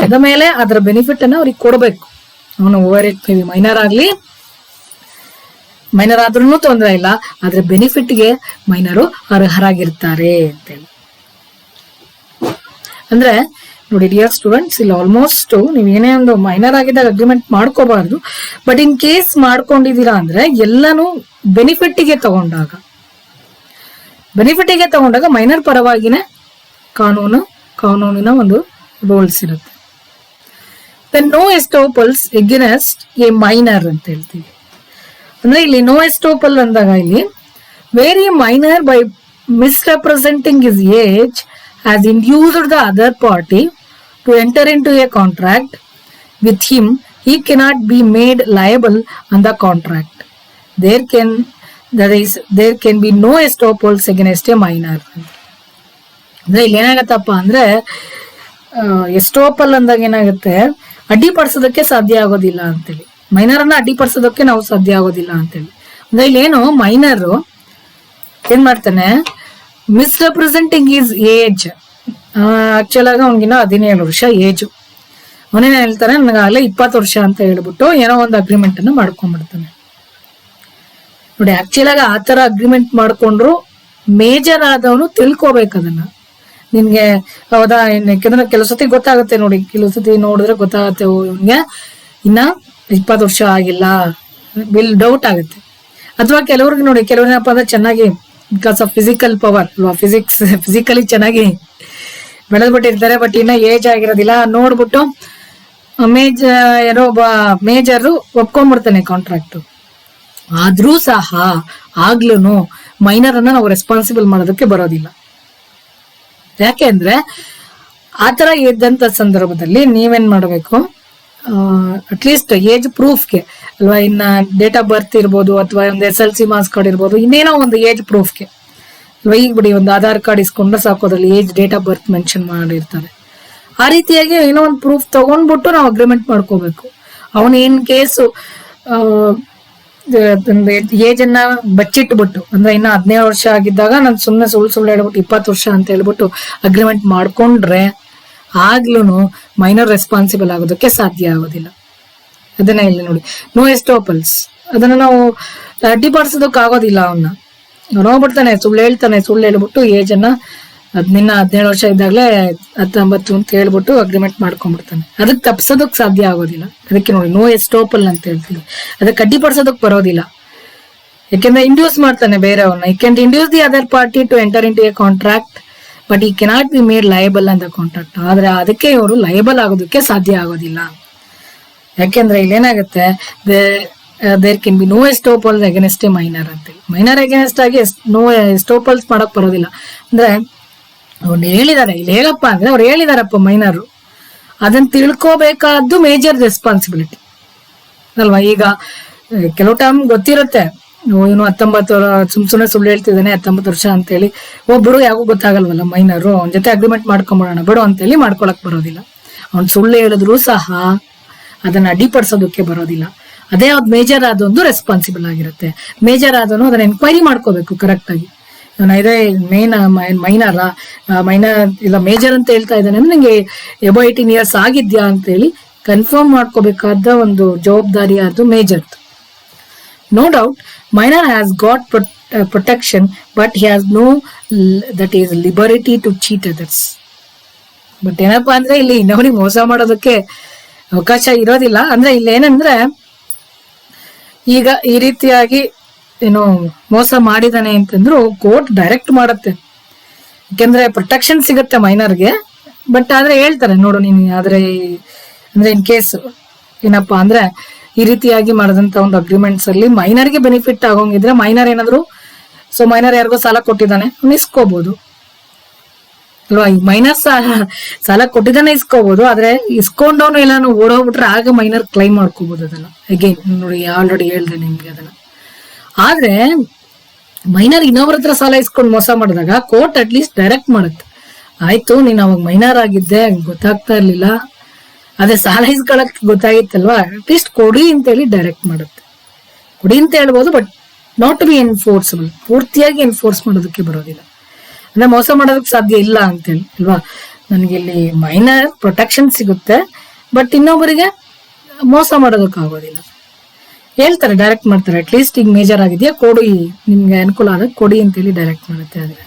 ಅದ ಮೇಲೆ ಅದರ ಬೆನಿಫಿಟ್ ಅನ್ನ ಅವ್ರಿಗೆ ಕೊಡಬೇಕು. ಅವನು ಓವರ್ ಇಟ್ ಮೈನರ್ ಆಗ್ಲಿ, ಮೈನರ್ ಆದ್ರೂ ತೊಂದರೆ ಇಲ್ಲ, ಆದ್ರೆ ಬೆನಿಫಿಟ್ಗೆ ಮೈನರು ಅರ್ಹರಾಗಿರ್ತಾರೆ ಅಂತೇಳಿ. ಅಂದ್ರೆ ನೋಡಿ ಡಿಯರ್ ಸ್ಟೂಡೆಂಟ್ಸ್, ಇಲ್ಲಿ ಆಲ್ಮೋಸ್ಟ್ ನೀವು ಏನೇ ಒಂದು ಮೈನರ್ ಆಗಿದ್ದಾಗ ಅಗ್ರಿಮೆಂಟ್ ಮಾಡ್ಕೋಬಾರ್ದು. ಬಟ್ ಇನ್ ಕೇಸ್ ಮಾಡ್ಕೊಂಡಿದೀರಾ ಅಂದ್ರೆ ಎಲ್ಲಾನು ಬೆನಿಫಿಟ್ಗೆ ತಗೊಂಡಾಗ ಮೈನರ್ ಪರವಾಗಿನೇ ಕಾನೂನಿನ ಒಂದು ರೂಲ್ಸ್ ಇರುತ್ತೆ. No estoppels against a minor ಅಂತ ಹೇಳ್ತೀವಿ. ಅಂದ್ರೆ ಇಲ್ಲಿ ನೋ ಎಸ್ಟೋಪಲ್ ಅಂದಾಗ ಇಲ್ಲಿ where a minor by misrepresenting his age has induced the other party to enter into a contract with him, he cannot be made liable on the contract. There can be no estoppels against a minor. ಅಂದ್ರೆ ಇಲ್ಲಿ ಏನಾಗತ್ತಪ್ಪ ಅಂದ್ರೆ, ಎಸ್ಟೋಪಲ್ ಅಂದಾಗ ಏನಾಗುತ್ತೆ, ಅಡ್ಡಿಪಡಿಸೋದಕ್ಕೆ ಸಾಧ್ಯ ಆಗೋದಿಲ್ಲ ಅಂತೇಳಿ, minor ಅನ್ನ ಅಡ್ಡಿಪಡಿಸೋದಕ್ಕೆ ನಾವು ಸಾಧ್ಯ ಆಗೋದಿಲ್ಲ ಅಂತೇಳಿ. ಅಂದ್ರೆ ಇಲ್ಲೇನು ಮೈನರ್ ಏನ್ ಮಾಡ್ತಾನೆ, ಮಿಸ್ರೆಪ್ರೆಸೆಂಟಿಂಗ್ ಈಸ್ ಏಜ್, ಆಕ್ಚುಲ್ ಆಗಿ ಅವ್ನಿಗಿನ್ನ 17 ವರ್ಷ ಏಜು. ಅವನೇನು ಹೇಳ್ತಾರೆ, ನನಗಾಗಲೇ 20 ವರ್ಷ ಅಂತ ಹೇಳ್ಬಿಟ್ಟು ಏನೋ ಒಂದು ಅಗ್ರಿಮೆಂಟ್ ಅನ್ನ ಮಾಡ್ಕೊಂಡ್ಬಿಡ್ತಾನೆ ನೋಡಿ. ಆಕ್ಚುಲ್ ಆಗಿ ಆತರ ಅಗ್ರಿಮೆಂಟ್ ಮಾಡ್ಕೊಂಡ್ರು ಮೇಜರ್ ಆದವನು ತಿಳ್ಕೊಬೇಕು ಅದನ್ನ. ನಿನ್ಗೆ ಹೌದಾ, ಯಾಕಂದ್ರೆ ಕೆಲವು ಸತಿ ಗೊತ್ತಾಗುತ್ತೆ ನೋಡಿ, ಕೆಲವು ಸತಿ ನೋಡಿದ್ರೆ ಗೊತ್ತಾಗತ್ತೆ ಇವ್ನಿಗೆ ಇನ್ನ 20 ವರ್ಷ ಆಗಿಲ್ಲ, ಡೌಟ್ ಆಗುತ್ತೆ. ಅಥವಾ ಕೆಲವ್ರಿಗೆ ನೋಡಿ, ಕೆಲವ್ರೇನಪ್ಪ ಅಂದ್ರೆ ಚೆನ್ನಾಗಿ ಬಿಕಾಸ್ ಆಫ್ ಫಿಸಿಕಲ್ ಪವರ್ ಅಲ್ವಾ, ಫಿಸಿಕಲಿ ಚೆನ್ನಾಗಿ ಬೆಳೆದ್ಬಿಟ್ಟಿರ್ತಾರೆ, ಬಟ್ ಇನ್ನ ಏಜ್ ಆಗಿರೋದಿಲ್ಲ. ನೋಡ್ಬಿಟ್ಟು ಏನೋ ಒಬ್ಬ ಮೇಜರ್ ಒಪ್ಕೊಂಡ್ಬಿಡ್ತಾನೆ ಕಾಂಟ್ರಾಕ್ಟ್. ಆದ್ರೂ ಸಹ ಆಗ್ಲೂನು ಮೈನರ್ ಅನ್ನ ನಾವು ರೆಸ್ಪಾನ್ಸಿಬಲ್ ಮಾಡೋದಕ್ಕೆ ಬರೋದಿಲ್ಲ. ಯಾಕೆ ಅಂದ್ರೆ ಆತರ ಇದ್ದಂತ ಸಂದರ್ಭದಲ್ಲಿ ನೀವೇನ್ ಮಾಡ್ಬೇಕು, ಅಟ್ಲೀಸ್ಟ್ ಏಜ್ ಪ್ರೂಫ್ಗೆ ಅಲ್ವಾ, ಇನ್ನ ಡೇಟ್ ಆಫ್ ಬರ್ತ್ ಇರ್ಬೋದು, ಅಥವಾ ಒಂದು SLC ಮಾರ್ಕ್ಸ್ ಕಾರ್ಡ್ ಇರ್ಬೋದು, ಇನ್ನೇನೋ ಒಂದು ಏಜ್ ಪ್ರೂಫ್ಗೆ ಅಲ್ವಾ. ಈಗ ಬಿಡಿ ಒಂದು ಆಧಾರ್ ಕಾರ್ಡ್ ಇಸ್ಕೊಂಡ್ರೆ ಸಾಕು, ಅದ್ರಲ್ಲಿ age date of birth mention ಮಾಡಿರ್ತಾರೆ. ಆ ರೀತಿಯಾಗಿ ಏನೋ ಒಂದು ಪ್ರೂಫ್ ತಗೊಂಡ್ಬಿಟ್ಟು ನಾವು ಅಗ್ರಿಮೆಂಟ್ ಮಾಡ್ಕೋಬೇಕು. ಅವನು ಏನ್ ಕೇಸು ಏಜ್ ಅನ್ನ ಬಚ್ಚಿಟ್ಬಿಟ್ಟು, ಅಂದ್ರೆ ಇನ್ನ 17 ವರ್ಷ ಆಗಿದ್ದಾಗ ನಾನು ಸುಮ್ನೆ ಸುಳ್ಳು ಹೇಳ್ಬಿಟ್ಟು 20 ವರ್ಷ ಅಂತ ಹೇಳ್ಬಿಟ್ಟು ಅಗ್ರಿಮೆಂಟ್ ಮಾಡ್ಕೊಂಡ್ರೆ ಆಗ್ಲೂ ಮೈನರ್ ರೆಸ್ಪಾನ್ಸಿಬಲ್ ಆಗೋದಕ್ಕೆ ಸಾಧ್ಯ ಆಗೋದಿಲ್ಲ. ಅದನ್ನ ಇಲ್ಲಿ ನೋಡಿ, ನೋ ಎಸ್ಟೋಪಲ್ಸ್, ಅದನ್ನ ನಾವು ಅಡ್ಡಿಪಡಿಸೋದಕ್ಕೆ ಆಗೋದಿಲ್ಲ. ಅವನ್ನ ನೋಡ್ಬಿಡ್ತಾನೆ, ಸುಳ್ಳು ಹೇಳ್ಬಿಟ್ಟು ಏಜ್ ಅನ್ನ 17 ವರ್ಷ ಇದ್ದಾಗಲೇ 19 ಅಂತ ಹೇಳ್ಬಿಟ್ಟು ಅಗ್ರಿಮೆಂಟ್ ಮಾಡ್ಕೊಂಡ್ಬಿಡ್ತಾನೆ. ಅದಕ್ಕೆ ತಪ್ಸೋದಕ್ ಸಾಧ್ಯ ಆಗೋದಿಲ್ಲ. ಅದಕ್ಕೆ ನೋಡಿ ನೋ ಎಸ್ಟೋಪಲ್ ಅಂತ ಹೇಳ್ತೀವಿ. ಅದಕ್ಕೆ ಅಡ್ಡಿಪಡಿಸೋದಕ್ ಬರೋದಿಲ್ಲ. ಯಾಕೆಂದ್ರೆ ಇಂಡ್ಯೂಸ್ ಮಾಡ್ತಾನೆ ಬೇರೆಯವ್ರನ್ನ. He can induce the other party to enter into a contract but he cannot be made liable ಅಂತ ಕಾಂಟ್ರಾಕ್ಟ್. ಆದ್ರೆ ಅದಕ್ಕೆ ಇವರು ಲಯಬಲ್ ಆಗೋದಕ್ಕೆ ಸಾಧ್ಯ ಆಗೋದಿಲ್ಲ. ಯಾಕೆಂದ್ರೆ ಇಲ್ಲೇನಾಗುತ್ತೆ, there can be no estoppels against a minor ಅಂತೇಳಿ. ಮೈನರ್ ಅಗೇನೆಸ್ಟ್ ಆಗಿ ನೋ ಎಸ್ಟೋಪಲ್ಸ್ ಮಾಡಕ್ ಬರೋದಿಲ್ಲ. ಅಂದ್ರೆ ಅವ್ರು ಹೇಳಿದಾರೆ, ಇಲ್ಲಿ ಹೇಗಪ್ಪ ಅಂದ್ರೆ ಅವ್ರು ಹೇಳಿದಾರಪ್ಪ ಮೈನರ್, ಅದನ್ನ ತಿಳ್ಕೋಬೇಕಾದ್ದು ಮೇಜರ್ ರೆಸ್ಪಾನ್ಸಿಬಿಲಿಟಿ ಅಲ್ವಾ. ಈಗ ಕೆಲವು ಟೈಮ್ ಗೊತ್ತಿರುತ್ತೆ, ಇವನು 19 ಸುಮ್ನೆ ಸುಳ್ಳು ಹೇಳ್ತಿದ್ದಾನೆ 19 ವರ್ಷ ಅಂತೇಳಿ. ಒಬ್ಬರು ಯಾಕೋ ಗೊತ್ತಾಗಲ್ವಲ್ಲ ಮೈನರು, ಅವನ ಜೊತೆ ಅಗ್ರಿಮೆಂಟ್ ಮಾಡ್ಕೊಂಬಿಡೋಣ ಬಿಡು ಅಂತೇಳಿ ಮಾಡ್ಕೊಳಕ್ ಬರೋದಿಲ್ಲ. ಅವ್ನು ಸುಳ್ಳು ಹೇಳಿದ್ರು ಸಹ ಅದನ್ನ ಅಡ್ಡಿಪಡಿಸೋದಕ್ಕೆ ಬರೋದಿಲ್ಲ. ಅದೇ ಅವ್ದು ಮೇಜರ್ ಆದೊಂದು ರೆಸ್ಪಾನ್ಸಿಬಲ್ ಆಗಿರುತ್ತೆ. ಮೇಜರ್ ಆದವನು ಅದನ್ನ ಎನ್ಕ್ವೈರಿ ಮಾಡ್ಕೋಬೇಕು ಕರೆಕ್ಟ್ ಆಗಿ. ಇದೇ ಮೈನರ್ ಇಲ್ಲ ಮೇಜರ್ ಅಂತ ಹೇಳ್ತಾ ಇದ್ದಾನೆ ಅಂದ್ರೆ ನಂಗೆ ಎಬೋ 18 ಇಯರ್ಸ್ ಆಗಿದ್ಯಾ ಅಂತೇಳಿ ಕನ್ಫರ್ಮ್ ಮಾಡ್ಕೋಬೇಕಾದ ಒಂದು ಜವಾಬ್ದಾರಿ ಅದು major. No doubt minor has got protection but he has no that is liberty to cheat others. But ಏನಪ್ಪಾ ಅಂದ್ರೆ ಇಲ್ಲಿ ಇನ್ನೊಬ್ರಿಗೆ ಮೋಸ ಮಾಡೋದಕ್ಕೆ ಅವಕಾಶ ಇರೋದಿಲ್ಲ. ಅಂದ್ರೆ ಇಲ್ಲಿ ಏನಂದ್ರೆ, ಈಗ ಈ ರೀತಿಯಾಗಿ ಏನು ಮೋಸ ಮಾಡಿದಾನೆ ಅಂತಂದ್ರು ಕೋರ್ಟ್ ಡೈರೆಕ್ಟ್ ಮಾಡತ್ತೆ. ಯಾಕೆಂದ್ರೆ ಪ್ರೊಟೆಕ್ಷನ್ ಸಿಗುತ್ತೆ ಮೈನರ್ಗೆ. ಬಟ್ ಆದ್ರೆ ಹೇಳ್ತಾರೆ, ನೋಡು ನೀನು ಆದ್ರೆ ಅಂದ್ರೆ ಇನ್ ಕೇಸ್ ಏನಪ್ಪಾ ಅಂದ್ರೆ ಈ ರೀತಿಯಾಗಿ ಮಾಡಿದಂತ ಒಂದು ಅಗ್ರಿಮೆಂಟ್ಸ್ ಅಲ್ಲಿ ಮೈನರ್ಗೆ ಬೆನಿಫಿಟ್ ಆಗೋಂಗಿದ್ರೆ, ಮೈನರ್ ಏನಾದ್ರು ಮೈನರ್ ಯಾರಿಗೋ ಸಾಲ ಕೊಟ್ಟಿದ್ದಾನೆ ಇಸ್ಕೋಬಹುದು ಅಲ್ವಾ. ಈ ಮೈನರ್ ಸಾಲ ಕೊಟ್ಟಿದ್ದಾನೆ ಇಸ್ಕೋಬಹುದು. ಆದ್ರೆ ಇಸ್ಕೊಂಡವನು ಎಲ್ಲಾನು ಓಡೋಗ್ಬಿಟ್ರೆ ಆಗ ಮೈನರ್ ಕ್ಲೈಮ್ ಮಾಡ್ಕೋಬಹುದು ಅದನ್ನ. ಅಗೇನ್ ನೋಡಿ, ಆಲ್ರೆಡಿ ಹೇಳ್ದೆ ನಿಮ್ಗೆ ಅದನ್ನ. ಆದ್ರೆ ಮೈನರ್ ಇನ್ನೊಬ್ರ ಹತ್ರ ಸಾಲ ಇಸ್ಕೊಂಡು ಮೋಸ ಮಾಡಿದಾಗ ಕೋರ್ಟ್ ಅಟ್ಲೀಸ್ಟ್ ಡೈರೆಕ್ಟ್ ಮಾಡುತ್ತೆ, ಆಯ್ತು ನೀನ್ ಅವಾಗ ಮೈನರ್ ಆಗಿದ್ದೆ ಗೊತ್ತಾಗ್ತಾ ಇರ್ಲಿಲ್ಲ, ಅದೇ ಸಾಲ ಇಸ್ಕೊಳಕ್ ಗೊತ್ತಾಗಿತ್ತಲ್ವಾ, ಅಟ್ಲೀಸ್ಟ್ ಕೊಡಿ ಅಂತೇಳಿ ಡೈರೆಕ್ಟ್ ಮಾಡುತ್ತೆ. ಕೊಡಿ ಅಂತ ಹೇಳ್ಬೋದು, ಬಟ್ ನಾಟ್ ಟು ಬಿ ಎನ್ಫೋರ್ಸಬಲ್. ಪೂರ್ತಿಯಾಗಿ ಎನ್ಫೋರ್ಸ್ ಮಾಡೋದಕ್ಕೆ ಬರೋದಿಲ್ಲ. ಅಂದ್ರೆ ಮೋಸ ಮಾಡೋದಕ್ಕೆ ಸಾಧ್ಯ ಇಲ್ಲ ಅಂತೇಳಿ ಅಲ್ವಾ. ನನಗೆ ಇಲ್ಲಿ ಮೈನರ್ ಪ್ರೊಟೆಕ್ಷನ್ ಸಿಗುತ್ತೆ, ಬಟ್ ಇನ್ನೊಬ್ಬರಿಗೆ ಮೋಸ ಮಾಡೋದಕ್ಕೆ ಆಗೋದಿಲ್ಲ. ಹೇಳ್ತಾರೆ, ಡೈರೆಕ್ಟ್ ಮಾಡ್ತಾರೆ, ಅಟ್ಲೀಸ್ಟ್ ಈಗ ಮೇಜರ್ ಆಗಿದೆಯಾ ಕೊಡಿ, ನಿಮ್ಗೆ ಅನುಕೂಲ ಆದಾಗ ಕೊಡಿ ಅಂತೇಳಿ ಡೈರೆಕ್ಟ್ ಮಾಡುತ್ತೆ. ಆದ್ರೆ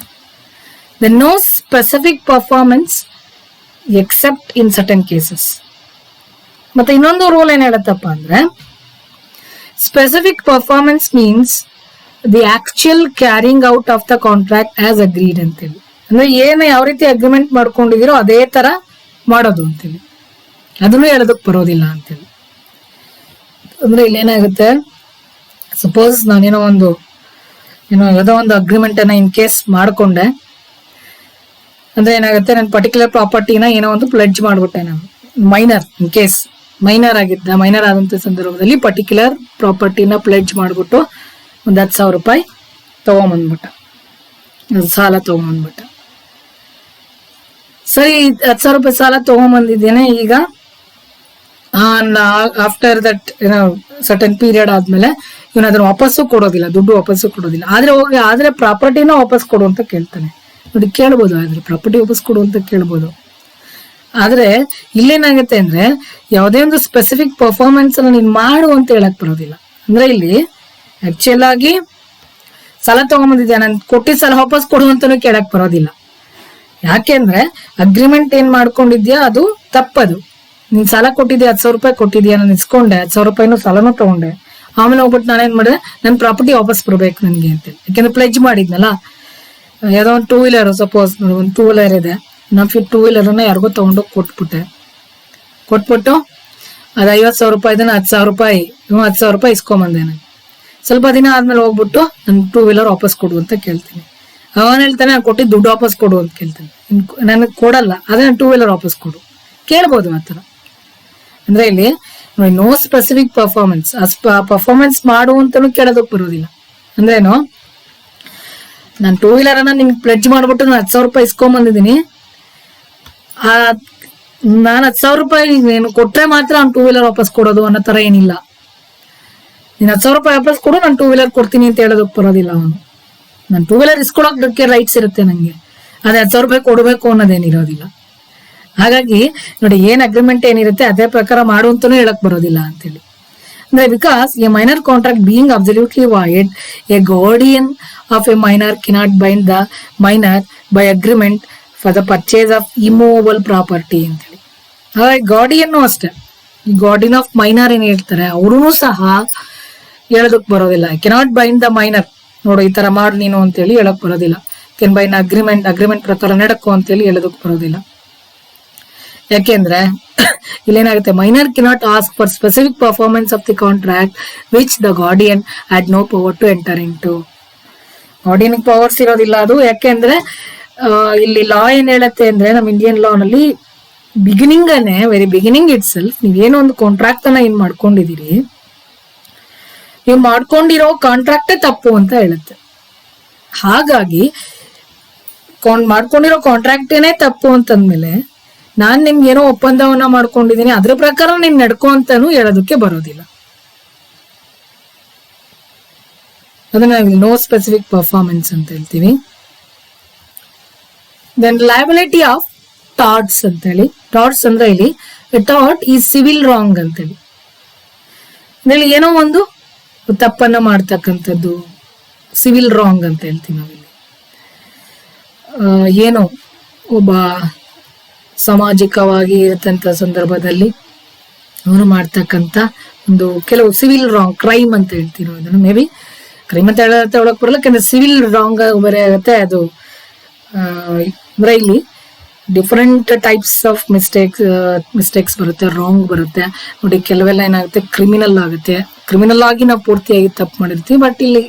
the no specific performance except in certain cases. ಮತ್ತೆ ಇನ್ನೊಂದು ರೂಲ್ ಏನ್ ಹೇಳತ್ತಪ್ಪ ಅಂದ್ರೆ, specific performance means the actual carrying out of the contract as agreed ಅಂತೇಳಿ. ಅಂದ್ರೆ ಏನು ಯಾವ ರೀತಿ ಅಗ್ರಿಮೆಂಟ್ ಮಾಡ್ಕೊಂಡಿದಿರೋ ಅದೇ ತರ ಮಾಡೋದು ಅಂತೇಳಿ. ಅದನ್ನು ಹೇಳೋದಕ್ಕೆ ಬರೋದಿಲ್ಲ ಅಂತೇಳಿ. ಅಂದ್ರೆ ಇಲ್ಲೇನಾಗುತ್ತೆ, ಸಪೋಸ್ ನಾನೇನೋ ಯಾವುದೋ ಒಂದು ಅಗ್ರಿಮೆಂಟ್ ಅನ್ನ ಇನ್ ಕೇಸ್ ಮಾಡ್ಕೊಂಡೆ ಅಂದ್ರೆ ಏನಾಗುತ್ತೆ, ನನ್ನ ಪರ್ಟಿಕ್ಯುಲರ್ ಪ್ರಾಪರ್ಟಿನ ಏನೋ ಒಂದು ಪ್ಲೆಡ್ಜ್ ಮಾಡ್ಬಿಟ್ಟೆ ನಾನು. ಮೈನರ್ ಇನ್ ಕೇಸ್ ಮೈನರ್ ಆದಂತ ಸಂದರ್ಭದಲ್ಲಿ ಪರ್ಟಿಕ್ಯುಲರ್ ಪ್ರಾಪರ್ಟಿನ ಪ್ಲೆಡ್ಜ್ ಮಾಡ್ಬಿಟ್ಟು ಒಂದು 10,000 ರೂಪಾಯಿ ತಗೊಂಬಂದ್ಬಿಟ್ಟ, ಸಾಲ ತಗೊಂಬಂದ್ಬಿಟ್ಟ. ಸರಿ, 10,000 ರೂಪಾಯಿ ಸಾಲ ತಗೊಂಬಂದಿದ್ದೇನೆ. ಈಗ ಆಫ್ಟರ್ ದಟ್ ಸರ್ಟನ್ ಪೀರಿಯಡ್ ಆದ್ಮೇಲೆ ಇವನು ಅದನ್ನ ವಾಪಸ್ಸು ಕೊಡೋದಿಲ್ಲ, ದುಡ್ಡು ವಾಪಸ್ಸು ಕೊಡೋದಿಲ್ಲ. ಆದ್ರೆ ಪ್ರಾಪರ್ಟಿನ ವಾಪಸ್ ಕೊಡು ಅಂತ ಕೇಳ್ತಾನೆ. ನೋಡಿ ಕೇಳ್ಬೋದು, ಆದ್ರೆ ಪ್ರಾಪರ್ಟಿ ವಾಪಸ್ ಕೊಡು ಅಂತ ಕೇಳ್ಬೋದು. ಆದ್ರೆ ಇಲ್ಲೇನಾಗುತ್ತೆ ಅಂದ್ರೆ ಯಾವುದೇ ಒಂದು ಸ್ಪೆಸಿಫಿಕ್ ಪರ್ಫಾರ್ಮೆನ್ಸ್ ಅನ್ನ ನೀನ್ ಮಾಡು ಅಂತ ಹೇಳಕ್ ಬರೋದಿಲ್ಲ. ಅಂದ್ರೆ ಇಲ್ಲಿ ಆಕ್ಚುಯಲ್ ಆಗಿ ಸಾಲ ತಗೊಂಬಂದಿದ್ಯಾ, ನಾನು ಕೊಟ್ಟಿದ್ದ ಸಾಲ ವಾಪಸ್ ಕೊಡು ಅಂತಾನು ಕೇಳಕ್ ಬರೋದಿಲ್ಲ. ಯಾಕೆಂದ್ರೆ ಅಗ್ರಿಮೆಂಟ್ ಏನ್ ಮಾಡ್ಕೊಂಡಿದ್ಯಾ ಅದು ತಪ್ಪದು. ನೀನ್ ಸಾಲ ಕೊಟ್ಟಿದ್ಯಾ, 10,000 ರೂಪಾಯಿ ಕೊಟ್ಟಿದ್ಯಾ, ನಾನು ಇಸ್ಕೊಂಡೆ 10,000 ರೂಪಾಯಿನೂ ಸಾಲನೂ ತಗೊಂಡೆ. ಆಮೇಲೆ ಹೋಗ್ಬಿಟ್ಟು ನಾನೇನ್ ಮಾಡಿದೆ, ನನ್ ಪ್ರಾಪರ್ಟಿ ವಾಪಸ್ ಬರ್ಬೇಕು ನನ್ಗೆ ಅಂತೇಳಿ. ಯಾಕೆಂದ್ರೆ ಪ್ಲೆಜ್ ಮಾಡಿದ್ನಲ್ಲ, ಯಾವುದೋ ಒಂದು 2 ವೀಲರ್, ಸಪೋಸ್ ಒಂದು 2 ವೀಲರ್ ಇದೆ, ನಾನು 2 ವೀಲರ್ನ ಯಾರಿಗೋ ತಗೊಂಡೋಗಿ ಕೊಟ್ಬಿಟ್ಟು ಅದು 50,000 ರೂಪಾಯಿ, 10,000 ರೂಪಾಯಿ 10,000 ರೂಪಾಯಿ ಇಸ್ಕೊಂಬಂದೆ. ನಾನು ಸ್ವಲ್ಪ ದಿನ ಆದ್ಮೇಲೆ ಹೋಗ್ಬಿಟ್ಟು ನನ್ 2 ವೀಲರ್ ವಾಪಸ್ ಕೊಡು ಅಂತ ಕೇಳ್ತೀನಿ. ಅವನ್ ಹೇಳ್ತಾನೆ ನಾನು ಕೊಟ್ಟಿದ್ದು ದುಡ್ಡು ವಾಪಸ್ ಕೊಡು ಅಂತ ಕೇಳ್ತೀನಿ. ನನಗೆ ಕೊಡಲ್ಲ, ಅದೇ 2 ವೀಲರ್ ವಾಪಸ್ ಕೊಡು ಕೇಳ್ಬೋದು ಆತರ. ಅಂದ್ರೆ ಇಲ್ಲಿ ನೋ ಸ್ಪೆಸಿಫಿಕ್ ಪರ್ಫಾರ್ಮೆನ್ಸ್, ಪರ್ಫಾರ್ಮೆನ್ಸ್ ಮಾಡು ಅಂತಾನು ಕೇಳೋದಕ್ ಬರೋದಿಲ್ಲ. ಅಂದ್ರೇನು, ನಾನು 2 ವೀಲರ್ ಅನ್ನ ನಿಮ್ಗೆ ಪ್ಲೆಡ್ಜ್ ಮಾಡ್ಬಿಟ್ಟು ನಾನು 10,000 ರೂಪಾಯಿ ಇಸ್ಕೊಂಬಂದಿದ್ದೀನಿ, ನಾನು 10,000 ರೂಪಾಯಿ ನೀನು ಕೊಟ್ರೆ ಮಾತ್ರ ಅವ್ನು 2 ವೀಲರ್ ವಾಪಸ್ ಕೊಡೋದು ಅನ್ನೋ ತರ ಏನಿಲ್ಲ. ನೀನ್ 10,000 ರೂಪಾಯಿ ವಾಪಸ್ ಕೊಡು, ನಾನು 2 ವೀಲರ್ ಕೊಡ್ತೀನಿ ಅಂತ ಹೇಳೋದಕ್ ಬರೋದಿಲ್ಲ. ಅವನು ನಾನು 2 ವೀಲರ್ ಇಸ್ಕೊಳಕ್ಕೆ ರೈಟ್ಸ್ ಇರುತ್ತೆ ನಂಗೆ, ಅದೇ 10,000 ರೂಪಾಯಿ ಕೊಡ್ಬೇಕು ಅನ್ನೋದೇನಿರೋದಿಲ್ಲ. ಹಾಗಾಗಿ ನೋಡಿ, ಏನ್ ಅಗ್ರಿಮೆಂಟ್ ಏನಿರುತ್ತೆ ಅದೇ ಪ್ರಕಾರ ಮಾಡು ಅಂತಾನೂ ಹೇಳಕ್ ಬರೋದಿಲ್ಲ ಅಂತೇಳಿ. ಅಂದ್ರೆ because A minor contract being absolutely void, A guardian of A minor cannot bind the minor by agreement for the purchase of immovable property ಅಂತೇಳಿ. ಹಾಗಾಗಿ ಗಾರ್ಡಿಯನ್ನು ಅಷ್ಟೇ, ಈ ಗಾರ್ಡಿಯನ್ ಆಫ್ ಮೈನರ್ ಏನ್ ಹೇಳ್ತಾರೆ ಅವ್ರೂ ಸಹ ಹೇಳೋದಕ್ ಬರೋದಿಲ್ಲ. ಕೆನಾಟ್ ಬೈಂಡ್ ದ ಮೈನರ್, ನೋಡು ಈ ತರ ಮಾಡು ನೀನು ಅಂತೇಳಿ ಹೇಳಕ್ ಬರೋದಿಲ್ಲ. ಕೆನ್ ಬೈನ್ ಅಗ್ರಿಮೆಂಟ್ ಪ್ರಕಾರ ನಡಕು ಅಂತೇಳಿ ಹೇಳೋದಕ್ ಬರೋದಿಲ್ಲ. ಯಾಕೆಂದ್ರೆ ಇಲ್ಲೇನಾಗುತ್ತೆ, minor cannot ask for specific performance of the contract which the guardian had no power to enter into. Guardian powers ಇರೋದಿಲ್ಲ ಅದು. ಯಾಕೆಂದ್ರೆ ಇಲ್ಲಿ ಲಾ ಏನ್ ಹೇಳತ್ತೆ ಅಂದ್ರೆ, ನಮ್ಮ ಇಂಡಿಯನ್ ಲಾ ನಲ್ಲಿ ವೆರಿ ಬಿಗಿನಿಂಗ್ ಇಟ್ ಸೆಲ್ಫ್, ನೀವೇನೋ ಒಂದು ಕಾಂಟ್ರಾಕ್ಟ್ ಅನ್ನ ಏನ್ ಮಾಡ್ಕೊಂಡಿದೀರಿ, ನೀವು ಮಾಡ್ಕೊಂಡಿರೋ ಕಾಂಟ್ರಾಕ್ಟೇ ತಪ್ಪು ಅಂತ ಹೇಳುತ್ತೆ. ಹಾಗಾಗಿ ಮಾಡ್ಕೊಂಡಿರೋ ಕಾಂಟ್ರಾಕ್ಟೇನೆ ತಪ್ಪು ಅಂತಂದ್ಮೇಲೆ ನಾನ್ ನಿಮ್ಗೆ ಏನೋ ಒಪ್ಪಂದವನ್ನ ಮಾಡ್ಕೊಂಡಿದೀನಿ ಅದ್ರ ಪ್ರಕಾರ ನೀನ್ ನಡ್ಕೊ ಅಂತಾನು ಹೇಳೋದಕ್ಕೆ ಬರೋದಿಲ್ಲ. ಅದನ್ನ ನೋ ಸ್ಪೆಸಿಫಿಕ್ ಪರ್ಫಾರ್ಮೆನ್ಸ್ ಅಂತ ಹೇಳ್ತೀವಿ. ದೆನ್ ಲಯಬಿಲಿಟಿ ಆಫ್ ಟಾರ್ಟ್ಸ್ ಅಂತ ಹೇಳಿ. ಟಾರ್ಟ್ಸ್ ಅಂದ್ರೆ ಇಲ್ಲಿ ಟಾರ್ಟ್ ಈ ಸಿವಿಲ್ ರಾಂಗ್ ಅಂತೇಳಿ, ಇಲ್ಲಿ ಏನೋ ಒಂದು ತಪ್ಪನ್ನ ಮಾಡ್ತಕ್ಕಂಥದ್ದು ಸಿವಿಲ್ ರಾಂಗ್ ಅಂತ ಹೇಳ್ತೀವಿ ನಾವಿಲ್ಲಿ. ಏನೋ ಒಬ್ಬ ಸಾಮಾಜಿಕವಾಗಿ ಇರತಂತ ಸಂದರ್ಭದಲ್ಲಿ ಅವನು ಮಾಡ್ತಕ್ಕಂಥ ಒಂದು ಕೆಲವು ಸಿವಿಲ್ ರಾಂಗ್, ಕ್ರೈಮ್ ಅಂತ ಹೇಳ್ತೀವಿ ಅದನ್ನು. ಮೇ ಬಿ ಕ್ರೈಮ್ ಅಂತ ಹೇಳಕ್ ಬರಲ್ಲ, ಯಾಕಂದ್ರೆ ಸಿವಿಲ್ ರಾಂಗ್ ಬೇರೆ ಆಗುತ್ತೆ ಅದು. ಅಂದ್ರೆ ಇಲ್ಲಿ ಡಿಫರೆಂಟ್ ಟೈಪ್ಸ್ ಆಫ್ ಮಿಸ್ಟೇಕ್ಸ್ ಬರುತ್ತೆ, ರಾಂಗ್ ಬರುತ್ತೆ. ನೋಡಿ ಕೆಲವೆಲ್ಲ ಏನಾಗುತ್ತೆ, ಕ್ರಿಮಿನಲ್ ಆಗುತ್ತೆ. ಕ್ರಿಮಿನಲ್ ಆಗಿ ನಾವು ಪೂರ್ತಿಯಾಗಿ ತಪ್ಪು ಮಾಡಿರ್ತೀವಿ. ಬಟ್ ಇಲ್ಲಿ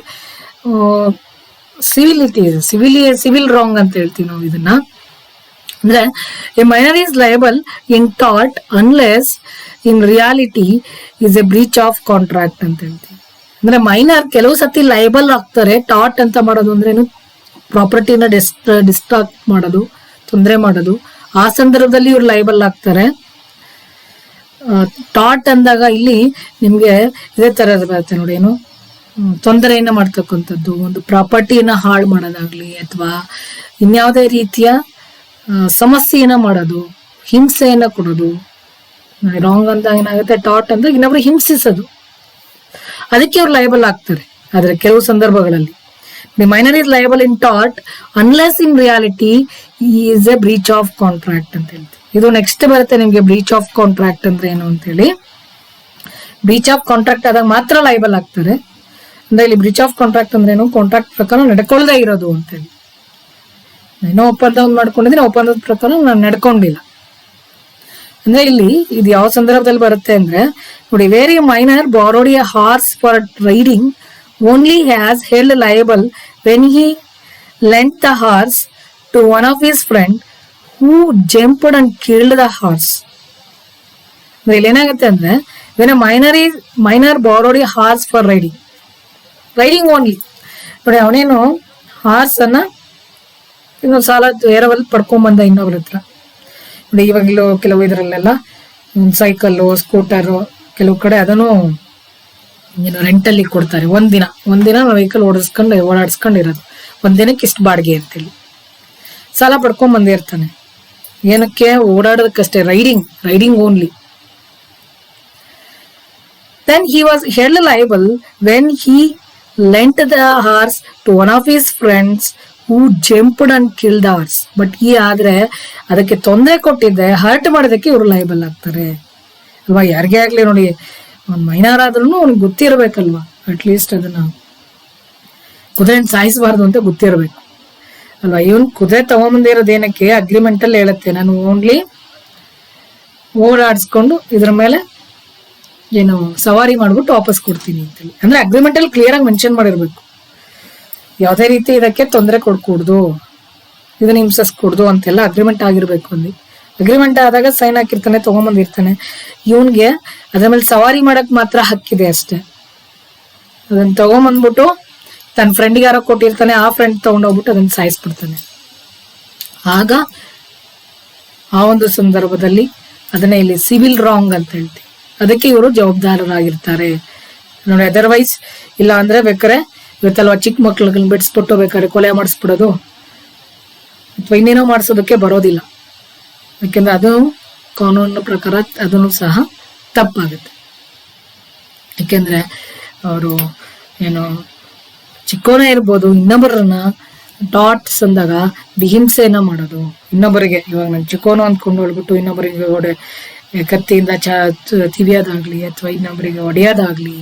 ಸಿವಿಲ್ ರಾಂಗ್ ಅಂತ ಹೇಳ್ತೀವಿ ನಾವು ಇದನ್ನ. ಅಂದ್ರೆ A minor is liable in tort unless in reality is A breach of contract ಅಂತ ಹೇಳ್ತೀವಿ. ಅಂದ್ರೆ ಮೈನರ್ ಕೆಲವು ಸತಿ ಲಯಬಲ್ ಆಗ್ತಾರೆ. ಟಾರ್ಟ್ ಅಂತ ಮಾಡೋದು ಅಂದ್ರೇನು, ಪ್ರಾಪರ್ಟಿನ ಡಿಸ್ಟ್ರಾಕ್ಟ್ ಮಾಡೋದು, ತೊಂದರೆ ಮಾಡೋದು. ಆ ಸಂದರ್ಭದಲ್ಲಿ ಇವ್ರು ಲಯಬಲ್ ಆಗ್ತಾರೆ. ಟಾರ್ಟ್ ಅಂದಾಗ ಇಲ್ಲಿ ನಿಮ್ಗೆ ಇದೇ ತರ ಬರುತ್ತೆ ನೋಡಿ, ಏನು ತೊಂದರೆಯನ್ನ ಮಾಡ್ತಕ್ಕಂಥದ್ದು, ಒಂದು ಪ್ರಾಪರ್ಟಿಯನ್ನ ಹಾಳು ಮಾಡೋದಾಗ್ಲಿ ಅಥವಾ ಇನ್ಯಾವುದೇ ರೀತಿಯ ಸಮಸ್ಯೆಯನ್ನ ಮಾಡೋದು, ಹಿಂಸೆಯನ್ನ ಕೊಡೋದು. ರಾಂಗ್ ಅಂತ ಏನಾಗುತ್ತೆ, ಟಾರ್ಟ್ ಅಂದ್ರೆ ಇನ್ನೊಬ್ರು ಹಿಂಸಿಸೋದು, ಅದಕ್ಕೆ ಅವ್ರು ಲಯಬಲ್ ಆಗ್ತಾರೆ. ಆದ್ರೆ ಕೆಲವು ಸಂದರ್ಭಗಳಲ್ಲಿ the minor is liable in tort unless in reality is A breach of contract ಅಂತ ಹೇಳ್ತೀವಿ. ಇದು ನೆಕ್ಸ್ಟ್ ಬರುತ್ತೆ ನಿಮ್ಗೆ, ಬ್ರೀಚ್ ಆಫ್ ಕಾಂಟ್ರಾಕ್ಟ್ ಅಂದ್ರೆ ಏನು ಅಂತ ಹೇಳಿ. ಬ್ರೀಚ್ ಆಫ್ ಕಾಂಟ್ರಾಕ್ಟ್ ಆದಾಗ ಮಾತ್ರ ಲಯಬಲ್ ಆಗ್ತಾರೆ. ಅಂದ್ರೆ ಇಲ್ಲಿ ಬ್ರೀಚ್ ಆಫ್ ಕಾಂಟ್ರಾಕ್ಟ್ ಅಂದ್ರೆ ಏನು, ಕಾಂಟ್ರಾಕ್ಟ್ ಪ್ರಕಾರ ನಡ್ಕೊಳ್ಳದೆ ಇರೋದು ಅಂತೇಳಿ. ಏನೋ ಒಪ್ಪಂದ ಮಾಡ್ಕೊಂಡಿದ್ದೀನಿ, ಒಪ್ಪಂದದ ಪ್ರಕಾರ ನಾನು ನಡ್ಕೊಂಡಿಲ್ಲ ಅಂದ್ರೆ ಇಲ್ಲಿ ಇದು ಯಾವ ಸಂದರ್ಭದಲ್ಲಿ ಬರುತ್ತೆ ಅಂದ್ರೆ ನೋಡಿ, where a minor borrowed a horse for riding only has held liable when he lent the horse to one of his friend who jumped and killed the horse. ಇಲ್ಲಿ ಏನಾಗುತ್ತೆ ಅಂದ್ರೆ, when a minor borrowed a horse for riding only. ನೋಡಿ ಅವನೇನು horse ಅನ್ನ ಇನ್ನೊಂದು ಸಾಲ ಎರವಲ್ಲಿ ಪಡ್ಕೊಂಬಂದ ಇನ್ನೊಬ್ರ ಹತ್ರ. ನೋಡಿ ಇವಾಗಲೂ ಕೆಲವು ಇದರಲ್ಲೆಲ್ಲ ಸೈಕಲ್ಲು, ಸ್ಕೂಟರು, ಕೆಲವು ಕಡೆ ಅದನ್ನು ರೆಂಟಲ್ಲಿ ಕೊಡ್ತಾರೆ. ಒಂದಿನ ವೆಹಿಕಲ್ ಓಡಾಡ್ಸ್ಕೊಂಡಿರೋದು, ಒಂದಿನಕ್ಕೆ ಇಷ್ಟು ಬಾಡಿಗೆ ಅಂತೇಳಿ. ಸಾಲ ಪಡ್ಕೊಂಡ್ ಬಂದಿರ್ತಾನೆ. ಏನಕ್ಕೆ? ಓಡಾಡೋದಕ್ಕಷ್ಟೇ, riding only. Then he was held liable when he lent the horse to one of his friends who jumped and killed the horse. But ಈ ಆದ್ರೆ ಅದಕ್ಕೆ ತೊಂದರೆ ಕೊಟ್ಟಿದ್ದೆ, ಹರ್ಟ್ ಮಾಡೋದಕ್ಕೆ ಇವರು ಲೈಬಲ್ ಆಗ್ತಾರೆ ಅಲ್ವಾ? ಯಾರಿಗೇ ಆಗ್ಲಿ ನೋಡಿ, ಅವ್ನು ಮೈನರ್ ಆದ್ರೂ ಅವ್ನಿಗೆ ಗೊತ್ತಿರ್ಬೇಕಲ್ವಾ, ಅಟ್ಲೀಸ್ಟ್ ಅದನ್ನ ಕುದುರೆ ಸಾಯಿಸಬಾರ್ದು ಅಂತ ಗೊತ್ತಿರ್ಬೇಕು ಅಲ್ವಾ? ಇವನ್ ಕುದುರೆ ತಗೊಂಬಂದಿರೋದೇನಕ್ಕೆ? ಅಗ್ರಿಮೆಂಟ್ ಅಲ್ಲಿ ಹೇಳುತ್ತೆ, ನಾನು ಓನ್ಲಿ ಓಡಾಡಿಸ್ಕೊಂಡು ಇದ್ರ ಮೇಲೆ ಏನು ಸವಾರಿ ಮಾಡ್ಬಿಟ್ಟು ವಾಪಸ್ ಕೊಡ್ತೀನಿ ಅಂತೇಳಿ. ಅಂದ್ರೆ ಅಗ್ರಿಮೆಂಟ್ ಅಲ್ಲಿ ಕ್ಲಿಯರ್ ಆಗಿ ಮೆನ್ಷನ್ ಮಾಡಿರ್ಬೇಕು, ಯಾವುದೇ ರೀತಿ ಇದಕ್ಕೆ ತೊಂದರೆ ಕೊಡ್ಕೂಡ್ದು, ಇದನ್ನ ಹಿಂಸಿಸ್ಕೂಡ್ದು ಅಂತೆಲ್ಲ ಅಗ್ರಿಮೆಂಟ್ ಆಗಿರ್ಬೇಕು. ಅಲ್ಲಿ ಅಗ್ರಿಮೆಂಟ್ ಆದಾಗ ಸೈನ್ ಹಾಕಿರ್ತಾನೆ, ತಗೊಂಬಂದಿರ್ತಾನೆ. ಇವನ್ಗೆ ಅದ್ರ ಮೇಲೆ ಸವಾರಿ ಮಾಡಕ್ ಮಾತ್ರ ಹಕ್ಕಿದೆ ಅಷ್ಟೇ. ಅದನ್ನ ತಗೊಂಬಂದ್ಬಿಟ್ಟು ತನ್ನ ಫ್ರೆಂಡ್ಗೆ ಯಾರೋ ಕೊಟ್ಟಿರ್ತಾನೆ, ಆ ಫ್ರೆಂಡ್ ತಗೊಂಡೋಗ್ಬಿಟ್ಟು ಅದನ್ನ ಸಾಯಿಸ್ಬಿಡ್ತಾನೆ. ಆಗ ಆ ಒಂದು ಸಂದರ್ಭದಲ್ಲಿ ಅದನ್ನ ಇಲ್ಲಿ ಸಿವಿಲ್ ರಾಂಗ್ ಅಂತ ಹೇಳ್ತೀವಿ. ಅದಕ್ಕೆ ಇವರು ಜವಾಬ್ದಾರರಾಗಿರ್ತಾರೆ ನೋಡಿ. ಅದರ್ವೈಸ್ ಇಲ್ಲ ಅಂದ್ರೆ ಬೇಕಾರೆ ಇವತ್ತಲ್ವಾ ಚಿಕ್ಕ ಮಕ್ಳಿಗೆ ಬಿಡಿಸ್ಬಿಟ್ಟು ಬೇಕಾದ್ರೆ ಕೊಲೆ ಮಾಡಿಸ್ಬಿಡೋದು ಅಥವಾ ಇನ್ನೇನೋ ಮಾಡಿಸೋದಕ್ಕೆ ಬರೋದಿಲ್ಲ. ಯಾಕೆಂದ್ರೆ ಅದು ಕಾನೂನಿನ ಪ್ರಕಾರ ಅದನ್ನು ಸಹ ತಪ್ಪಾಗುತ್ತೆ. ಯಾಕೆಂದ್ರೆ ಅವರು ಏನು ಚಿಕ್ಕೋನೇ ಇರ್ಬೋದು, ಇನ್ನೊಬ್ಬರನ್ನ ಟಾಟ್ಸ್ ಅಂದಾಗ ಹಿಂಸೆಯನ್ನ ಮಾಡೋದು ಇನ್ನೊಬ್ಬರಿಗೆ. ಇವಾಗ ನಾನು ಚಿಕ್ಕೋನು ಅಂದ್ಕೊಂಡು ಹೇಳ್ಬಿಟ್ಟು ಇನ್ನೊಬ್ಬರಿಗೆ ಕತ್ತಿಯಿಂದ ತಿವಿಯೋದಾಗ್ಲಿ ಅಥವಾ ಇನ್ನೊಬ್ಬರಿಗೆ ಹೊಡೆಯೋದಾಗ್ಲಿ,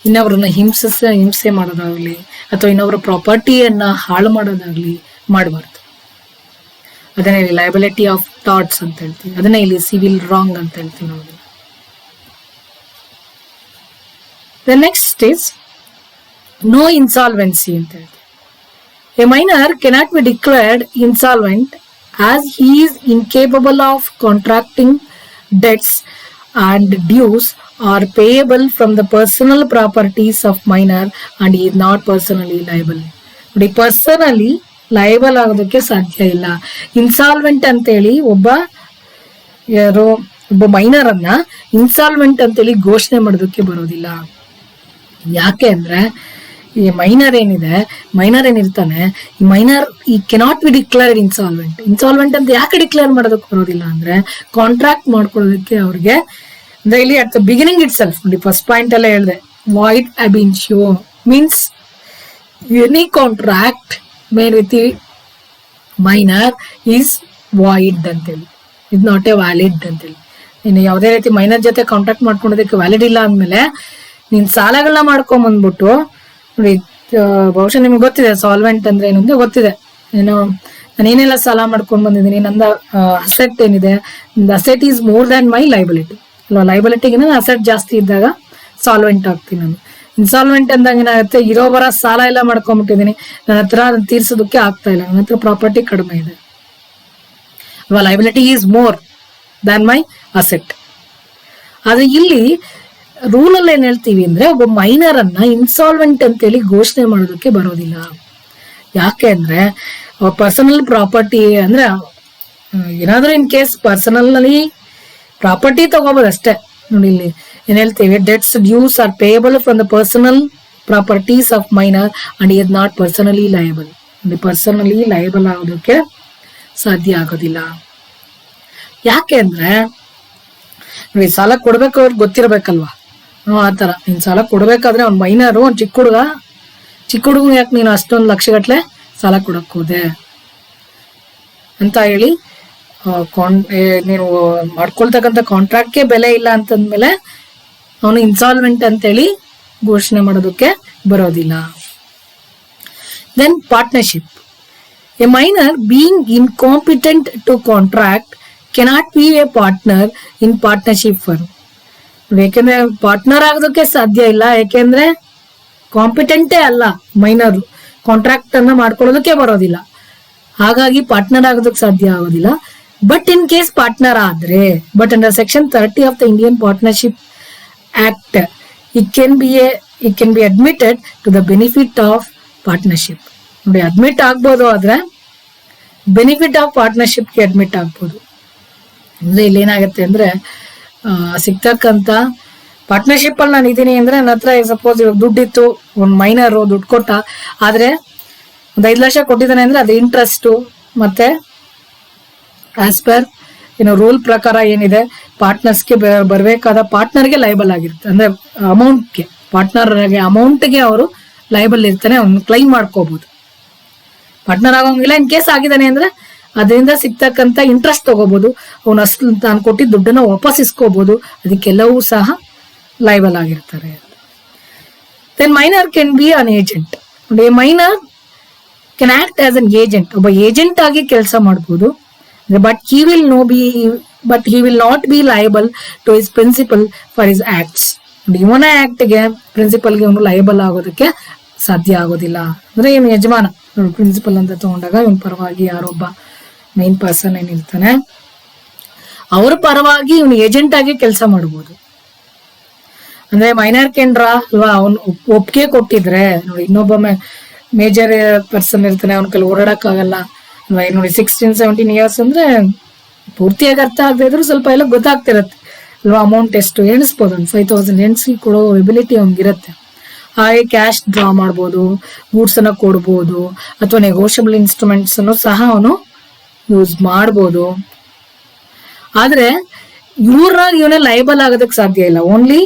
ಇನ್ನೊಬ್ರನ್ನ ಹಿಂಸೆ ಮಾಡೋದಾಗ್ಲಿ ಅಥವಾ ಇನ್ನೊಬ್ಬರ ಪ್ರಾಪರ್ಟಿಯನ್ನ ಹಾಳು ಮಾಡೋದಾಗ್ಲಿ ಮಾಡಬಾರ್ದು. ಅದನ್ನೇ ಇಲ್ಲಿ ಲಯಬಿಲಿಟಿ ಆಫ್ ಥಾಟ್ಸ್ ಅಂತ ಹೇಳ್ತೀವಿ, ಅದನ್ನೇ ಇಲ್ಲಿ ಸಿವಿಲ್ ರಾಂಗ್ ಅಂತ ಹೇಳ್ತೀವಿ ನಾವು. The next is no insolvency ಅಂತ ಹೇಳ್ತೀವಿ. A minor cannot be declared insolvent as he is incapable of contracting debts and dues are payable from the personal properties of minor and he is not personally liable. ನೋಡಿ, personally liable ಆಗೋದಕ್ಕೆ ಸಾಧ್ಯ ಇಲ್ಲ. Insolvent ಅಂತೇಳಿ ಒಬ್ಬ minor ಅನ್ನ insolvent ಅಂತೇಳಿ ಘೋಷಣೆ ಮಾಡೋದಕ್ಕೆ ಬರೋದಿಲ್ಲ. ಯಾಕೆ ಅಂದ್ರೆ ಈ ಮೈನರ್ ಏನಿರ್ತಾನೆ, ಈ ಮೈನರ್ ಈ ಕೆನಾಟ್ ಬಿ ಡಿಕ್ಲೇರ್ಡ್ ಇನ್ಸಾಲ್ವೆಂಟ್ ಅಂತ ಯಾಕೆ ಡಿಕ್ಲೇರ್ ಮಾಡೋದಕ್ಕೆ ಬರೋದಿಲ್ಲ ಅಂದ್ರೆ ಕಾಂಟ್ರಾಕ್ಟ್ ಮಾಡ್ಕೊಳ್ಳೋದಕ್ಕೆ ಅವ್ರಿಗೆ. ಅಂದ್ರೆ ಇಲ್ಲಿ at the beginning itself ನೋಡಿ, ಫಸ್ಟ್ ಪಾಯಿಂಟ್ ಎಲ್ಲ ಹೇಳಿದೆ, void ab initio means any contract made with minor is void ಅಂತೇಳಿ, ಇಸ್ ನಾಟ್ ಎ ವ್ಯಾಲಿಡ್ ಅಂತೇಳಿ. ನೀನು ಯಾವುದೇ ರೀತಿ ಮೈನರ್ ಜೊತೆ ಕಾಂಟ್ರಾಕ್ಟ್ ಮಾಡ್ಕೊಳ್ಳೋದಕ್ಕೆ ವ್ಯಾಲಿಡ್ ಇಲ್ಲ ಅಂದ್ಮೇಲೆ ನೀನ್ ಸಾಲಗಳನ್ನ ಮಾಡ್ಕೊಂಡ್ ಬಂದ್ಬಿಟ್ಟು ನೋಡಿ, ಬಹುಶಃ ನಿಮ್ಗೆ ಗೊತ್ತಿದೆ ಸಾಲ್ವೆಂಟ್ ಅಂದ್ರೆ ಏನು ಅಂತ ಗೊತ್ತಿದೆ. ನಾನೇನೆಲ್ಲ ಸಾಲ ಮಾಡ್ಕೊಂಡ್ ಬಂದಿದ್ದೀನಿ, ನಂದ ಅಸೆಟ್ ಏನಿದೆ, asset is more than my liability ಅಲ್ವಾ? ಲೈಬಿಲಿಟಿಗಿನ ಅಸೆಟ್ ಜಾಸ್ತಿ ಇದ್ದಾಗ ಸಾಲ್ವೆಂಟ್ ಆಗ್ತೀನಿ ನಾನು. ಇನ್ಸಾಲ್ವೆಂಟ್ ಅಂದಾಗ ಏನಾಗುತ್ತೆ, ಇರೋಬರ ಸಾಲ ಎಲ್ಲ ಮಾಡ್ಕೊಂಡ್ಬಿಟ್ಟಿದ್ದೀನಿ, ನನ್ನ ಹತ್ರ ಅದನ್ನ ತೀರ್ಸೋದಕ್ಕೆ ಆಗ್ತಾ ಇಲ್ಲ, ನನ್ನ ಹತ್ರ ಪ್ರಾಪರ್ಟಿ ಕಡಿಮೆ ಇದೆ ಅಲ್ವಾ? Liability is more than my asset. ಆದ್ರೆ ಇಲ್ಲಿ ರೂಲ್ ಅಲ್ಲಿ ಏನ್ ಹೇಳ್ತೀವಿ ಅಂದ್ರೆ, ಒಬ್ಬ ಮೈನರ್ ಅನ್ನ ಇನ್ಸಾಲ್ವೆಂಟ್ ಅಂತೇಳಿ ಘೋಷಣೆ ಮಾಡೋದಕ್ಕೆ ಬರೋದಿಲ್ಲ. ಯಾಕೆ ಅಂದ್ರೆ ಪರ್ಸನಲ್ ಪ್ರಾಪರ್ಟಿ ಅಂದ್ರೆ ಏನಾದ್ರೂ ಇನ್ ಕೇಸ್ ಪರ್ಸನಲ್ ನಲ್ಲಿ ಪ್ರಾಪರ್ಟಿ ತಗೋಬಹುದು ಅಷ್ಟೇ. ನೋಡಿ ಇಲ್ಲಿ ಏನ್ ಹೇಳ್ತೀವಿ, debts dues are payable from the personal properties of minor and is not personally liable. Personally liable ಆಗೋದಕ್ಕೆ ಸಾಧ್ಯ ಆಗೋದಿಲ್ಲ. ಯಾಕೆ ಅಂದ್ರೆ ನೋಡಿ, ಸಾಲ ಕೊಡ್ಬೇಕು ಅವ್ರಿಗೆ ಗೊತ್ತಿರ್ಬೇಕಲ್ವಾ? ಆತರ ನೀನ್ ಸಾಲ ಕೊಡ್ಬೇಕಾದ್ರೆ ಅವ್ನ್ ಮೈನರು, ಅವ್ನ್ ಚಿಕ್ಕ ಹುಡುಗ ಯಾಕೆ ನೀನು ಅಷ್ಟೊಂದು ಲಕ್ಷಗಟ್ಲೆ ಸಾಲ ಕೊಡಕ್ ಹೋದೆ ಅಂತ ಹೇಳಿ ನೀನು ಮಾಡ್ಕೊಳ್ತಕ್ಕಂಥ ಕಾಂಟ್ರಾಕ್ಟ್ಗೆ ಬೆಲೆ ಇಲ್ಲ ಅಂತಂದ್ಮೇಲೆ ಅವನು ಇನ್ಸಾಲ್ವೆಂಟ್ ಅಂತೇಳಿ ಘೋಷಣೆ ಮಾಡೋದಕ್ಕೆ ಬರೋದಿಲ್ಲ. Then partnership. A minor being incompetent to contract cannot be a partner in partnership firm. ಯಾಕೆಂದ್ರೆ ಪಾರ್ಟ್ನರ್ ಆಗೋದಕ್ಕೆ ಸಾಧ್ಯ ಇಲ್ಲ, ಯಾಕೆಂದ್ರೆ ಕಾಂಪಿಟೆಂಟೇ ಅಲ್ಲ ಮೈನರ್, ಕಾಂಟ್ರಾಕ್ಟ್ ಅನ್ನ ಮಾಡ್ಕೊಳ್ಳೋದಕ್ಕೆ ಬರೋದಿಲ್ಲ, ಹಾಗಾಗಿ ಪಾರ್ಟ್ನರ್ ಆಗೋದಕ್ಕೆ ಸಾಧ್ಯ ಆಗೋದಿಲ್ಲ. ಬಟ್ ಇನ್ ಕೇಸ್ ಪಾರ್ಟ್ನರ್ ಆದ್ರೆ, but under section 30 of the Indian partnership act it can be admitted to the benefit of partnership. ನೋಡಿ, ಅಡ್ಮಿಟ್ ಆಗ್ಬೋದು, ಆದ್ರೆ ಬೆನಿಫಿಟ್ ಆಫ್ ಪಾರ್ಟ್ನರ್ಶಿಪ್ಗೆ ಅಡ್ಮಿಟ್ ಆಗ್ಬೋದು. ಅಂದ್ರೆ ಇಲ್ಲಿ ಏನಾಗುತ್ತೆ ಅಂದ್ರೆ ಸಿಗ್ತಕ್ಕಂತ ಪಾರ್ಟ್ನರ್ಶಿಪ್ ಅಲ್ಲಿ ನಾನು ಇದೀನಿ ಅಂದ್ರೆ ನನ್ನ ಹತ್ರ ಸಪೋಸ್ ಇವಾಗ ದುಡ್ಡಿತ್ತು, ಒಂದ್ ಮೈನರ್ ದುಡ್ಡು ಕೊಟ್ಟ, ಆದ್ರೆ ಒಂದ್ 5 ಲಕ್ಷ ಕೊಟ್ಟಿದ್ದಾನೆ ಅಂದ್ರೆ ಅದು ಇಂಟ್ರೆಸ್ಟ್ ಮತ್ತೆ ಆಸ್ ಪರ್ ರೂಲ್ ಪ್ರಕಾರ ಏನಿದೆ, ಪಾರ್ಟ್ನರ್ಸ್ಗೆ ಬರಬೇಕಾದ ಪಾರ್ಟ್ನರ್ಗೆ ಲೈಬಲ್ ಆಗಿರುತ್ತೆ. ಅಂದ್ರೆ ಅಮೌಂಟ್ಗೆ, ಪಾರ್ಟ್ನರ್ಗೆ ಅಮೌಂಟ್ಗೆ ಅವರು ಲೈಬಲ್ ಇರ್ತಾನೆ, ಅವ್ನು ಕ್ಲೈಮ್ ಮಾಡ್ಕೋಬಹುದು. ಪಾರ್ಟ್ನರ್ ಆಗೋಂಗಿಲ್ಲ, ಇನ್ ಕೇಸ್ ಆಗಿದ್ದಾನೆ ಅಂದ್ರೆ ಅದರಿಂದ ಸಿಗ್ತಕ್ಕಂಥ ಇಂಟ್ರೆಸ್ಟ್ ತಗೋಬಹುದು, ಅವನು ಅಷ್ಟು ತಾನು ಕೊಟ್ಟಿದ್ದ ದುಡ್ಡನ್ನ ವಾಪಸ್ ಇಸ್ಕೋಬಹುದು. ಅದಕ್ಕೆಲ್ಲವೂ ಸಹ ಲೈಬಲ್ ಆಗಿರ್ತಾರೆ. Then minor can be an agent. ನೋಡಿ, minor can act as an agent, ಒಬ್ಬ ಏಜೆಂಟ್ ಆಗಿ ಕೆಲಸ ಮಾಡಬಹುದು. But he will not be liable to his principal for his acts. ಇವನ ಆಕ್ಟ್ಗೆ ಪ್ರಿನ್ಸಿಪಲ್ಗೆ ಇವನು ಲೈಬಲ್ ಆಗೋದಕ್ಕೆ ಸಾಧ್ಯ ಆಗೋದಿಲ್ಲ. ಅಂದ್ರೆ ಇವನು ಯಜಮಾನ, ಪ್ರಿನ್ಸಿಪಲ್ ಅಂತ ತಗೊಂಡಾಗ ಇವನ್ ಪರವಾಗಿ ಯಾರೊಬ್ಬ ಮೈನ್ ಪರ್ಸನ್ ಏನಿರ್ತಾನೆ ಅವ್ರ ಪರವಾಗಿ ಇವನು ಏಜೆಂಟ್ ಆಗಿ ಕೆಲಸ ಮಾಡಬಹುದು. ಅಂದ್ರೆ ಮೈನರ್ ಕೆಂಡ್ರ ಅಲ್ವಾ, ಅವನು ಒಪ್ಪಿಗೆ ಕೊಟ್ಟಿದ್ರೆ, ನೋಡಿ ಇನ್ನೊಬ್ಬ ಮೇಜರ್ ಪರ್ಸನ್ ಇರ್ತಾನೆ, ಅವನ ಕೈಲಿ ಓಡಾಡಕ್ಕಾಗಲ್ಲ ನೋಡಿ. 16-17 ಇಯರ್ಸ್ ಅಂದ್ರೆ ಪೂರ್ತಿಯಾಗಿ ಅರ್ಥ ಆಗದೆ ಇದ್ರು ಸ್ವಲ್ಪ ಎಲ್ಲ ಗೊತ್ತಾಗ್ತಿರತ್ತೆ ಅಲ್ವಾ. ಅಮೌಂಟ್ ಎಷ್ಟು ಎಣಿಸ್ಬೋದು, ಒಂದು 5,000 ಎಣಿಸಿ ಕೊಡೋ ಎಬಿಲಿಟಿ ಅವ್ನಿಗಿರತ್ತೆ. ಹಾಗೆ ಕ್ಯಾಶ್ ಡ್ರಾ ಮಾಡ್ಬೋದು, ಗೂಡ್ಸ್ ಅನ್ನ ಕೊಡ್ಬೋದು, ಅಥವಾ ನೆಗೋಷಿಯಬಲ್ ಇನ್ಸ್ಟ್ರೂಮೆಂಟ್ಸ್ ಅನ್ನು ಸಹ ಅವನು ಯೂಸ್ ಮಾಡ್ಬೋದು. ಆದ್ರೆ ಇವನೇ ಲೈಬಲ್ ಆಗೋದಕ್ಕೆ ಸಾಧ್ಯ ಇಲ್ಲ. ಓನ್ಲಿ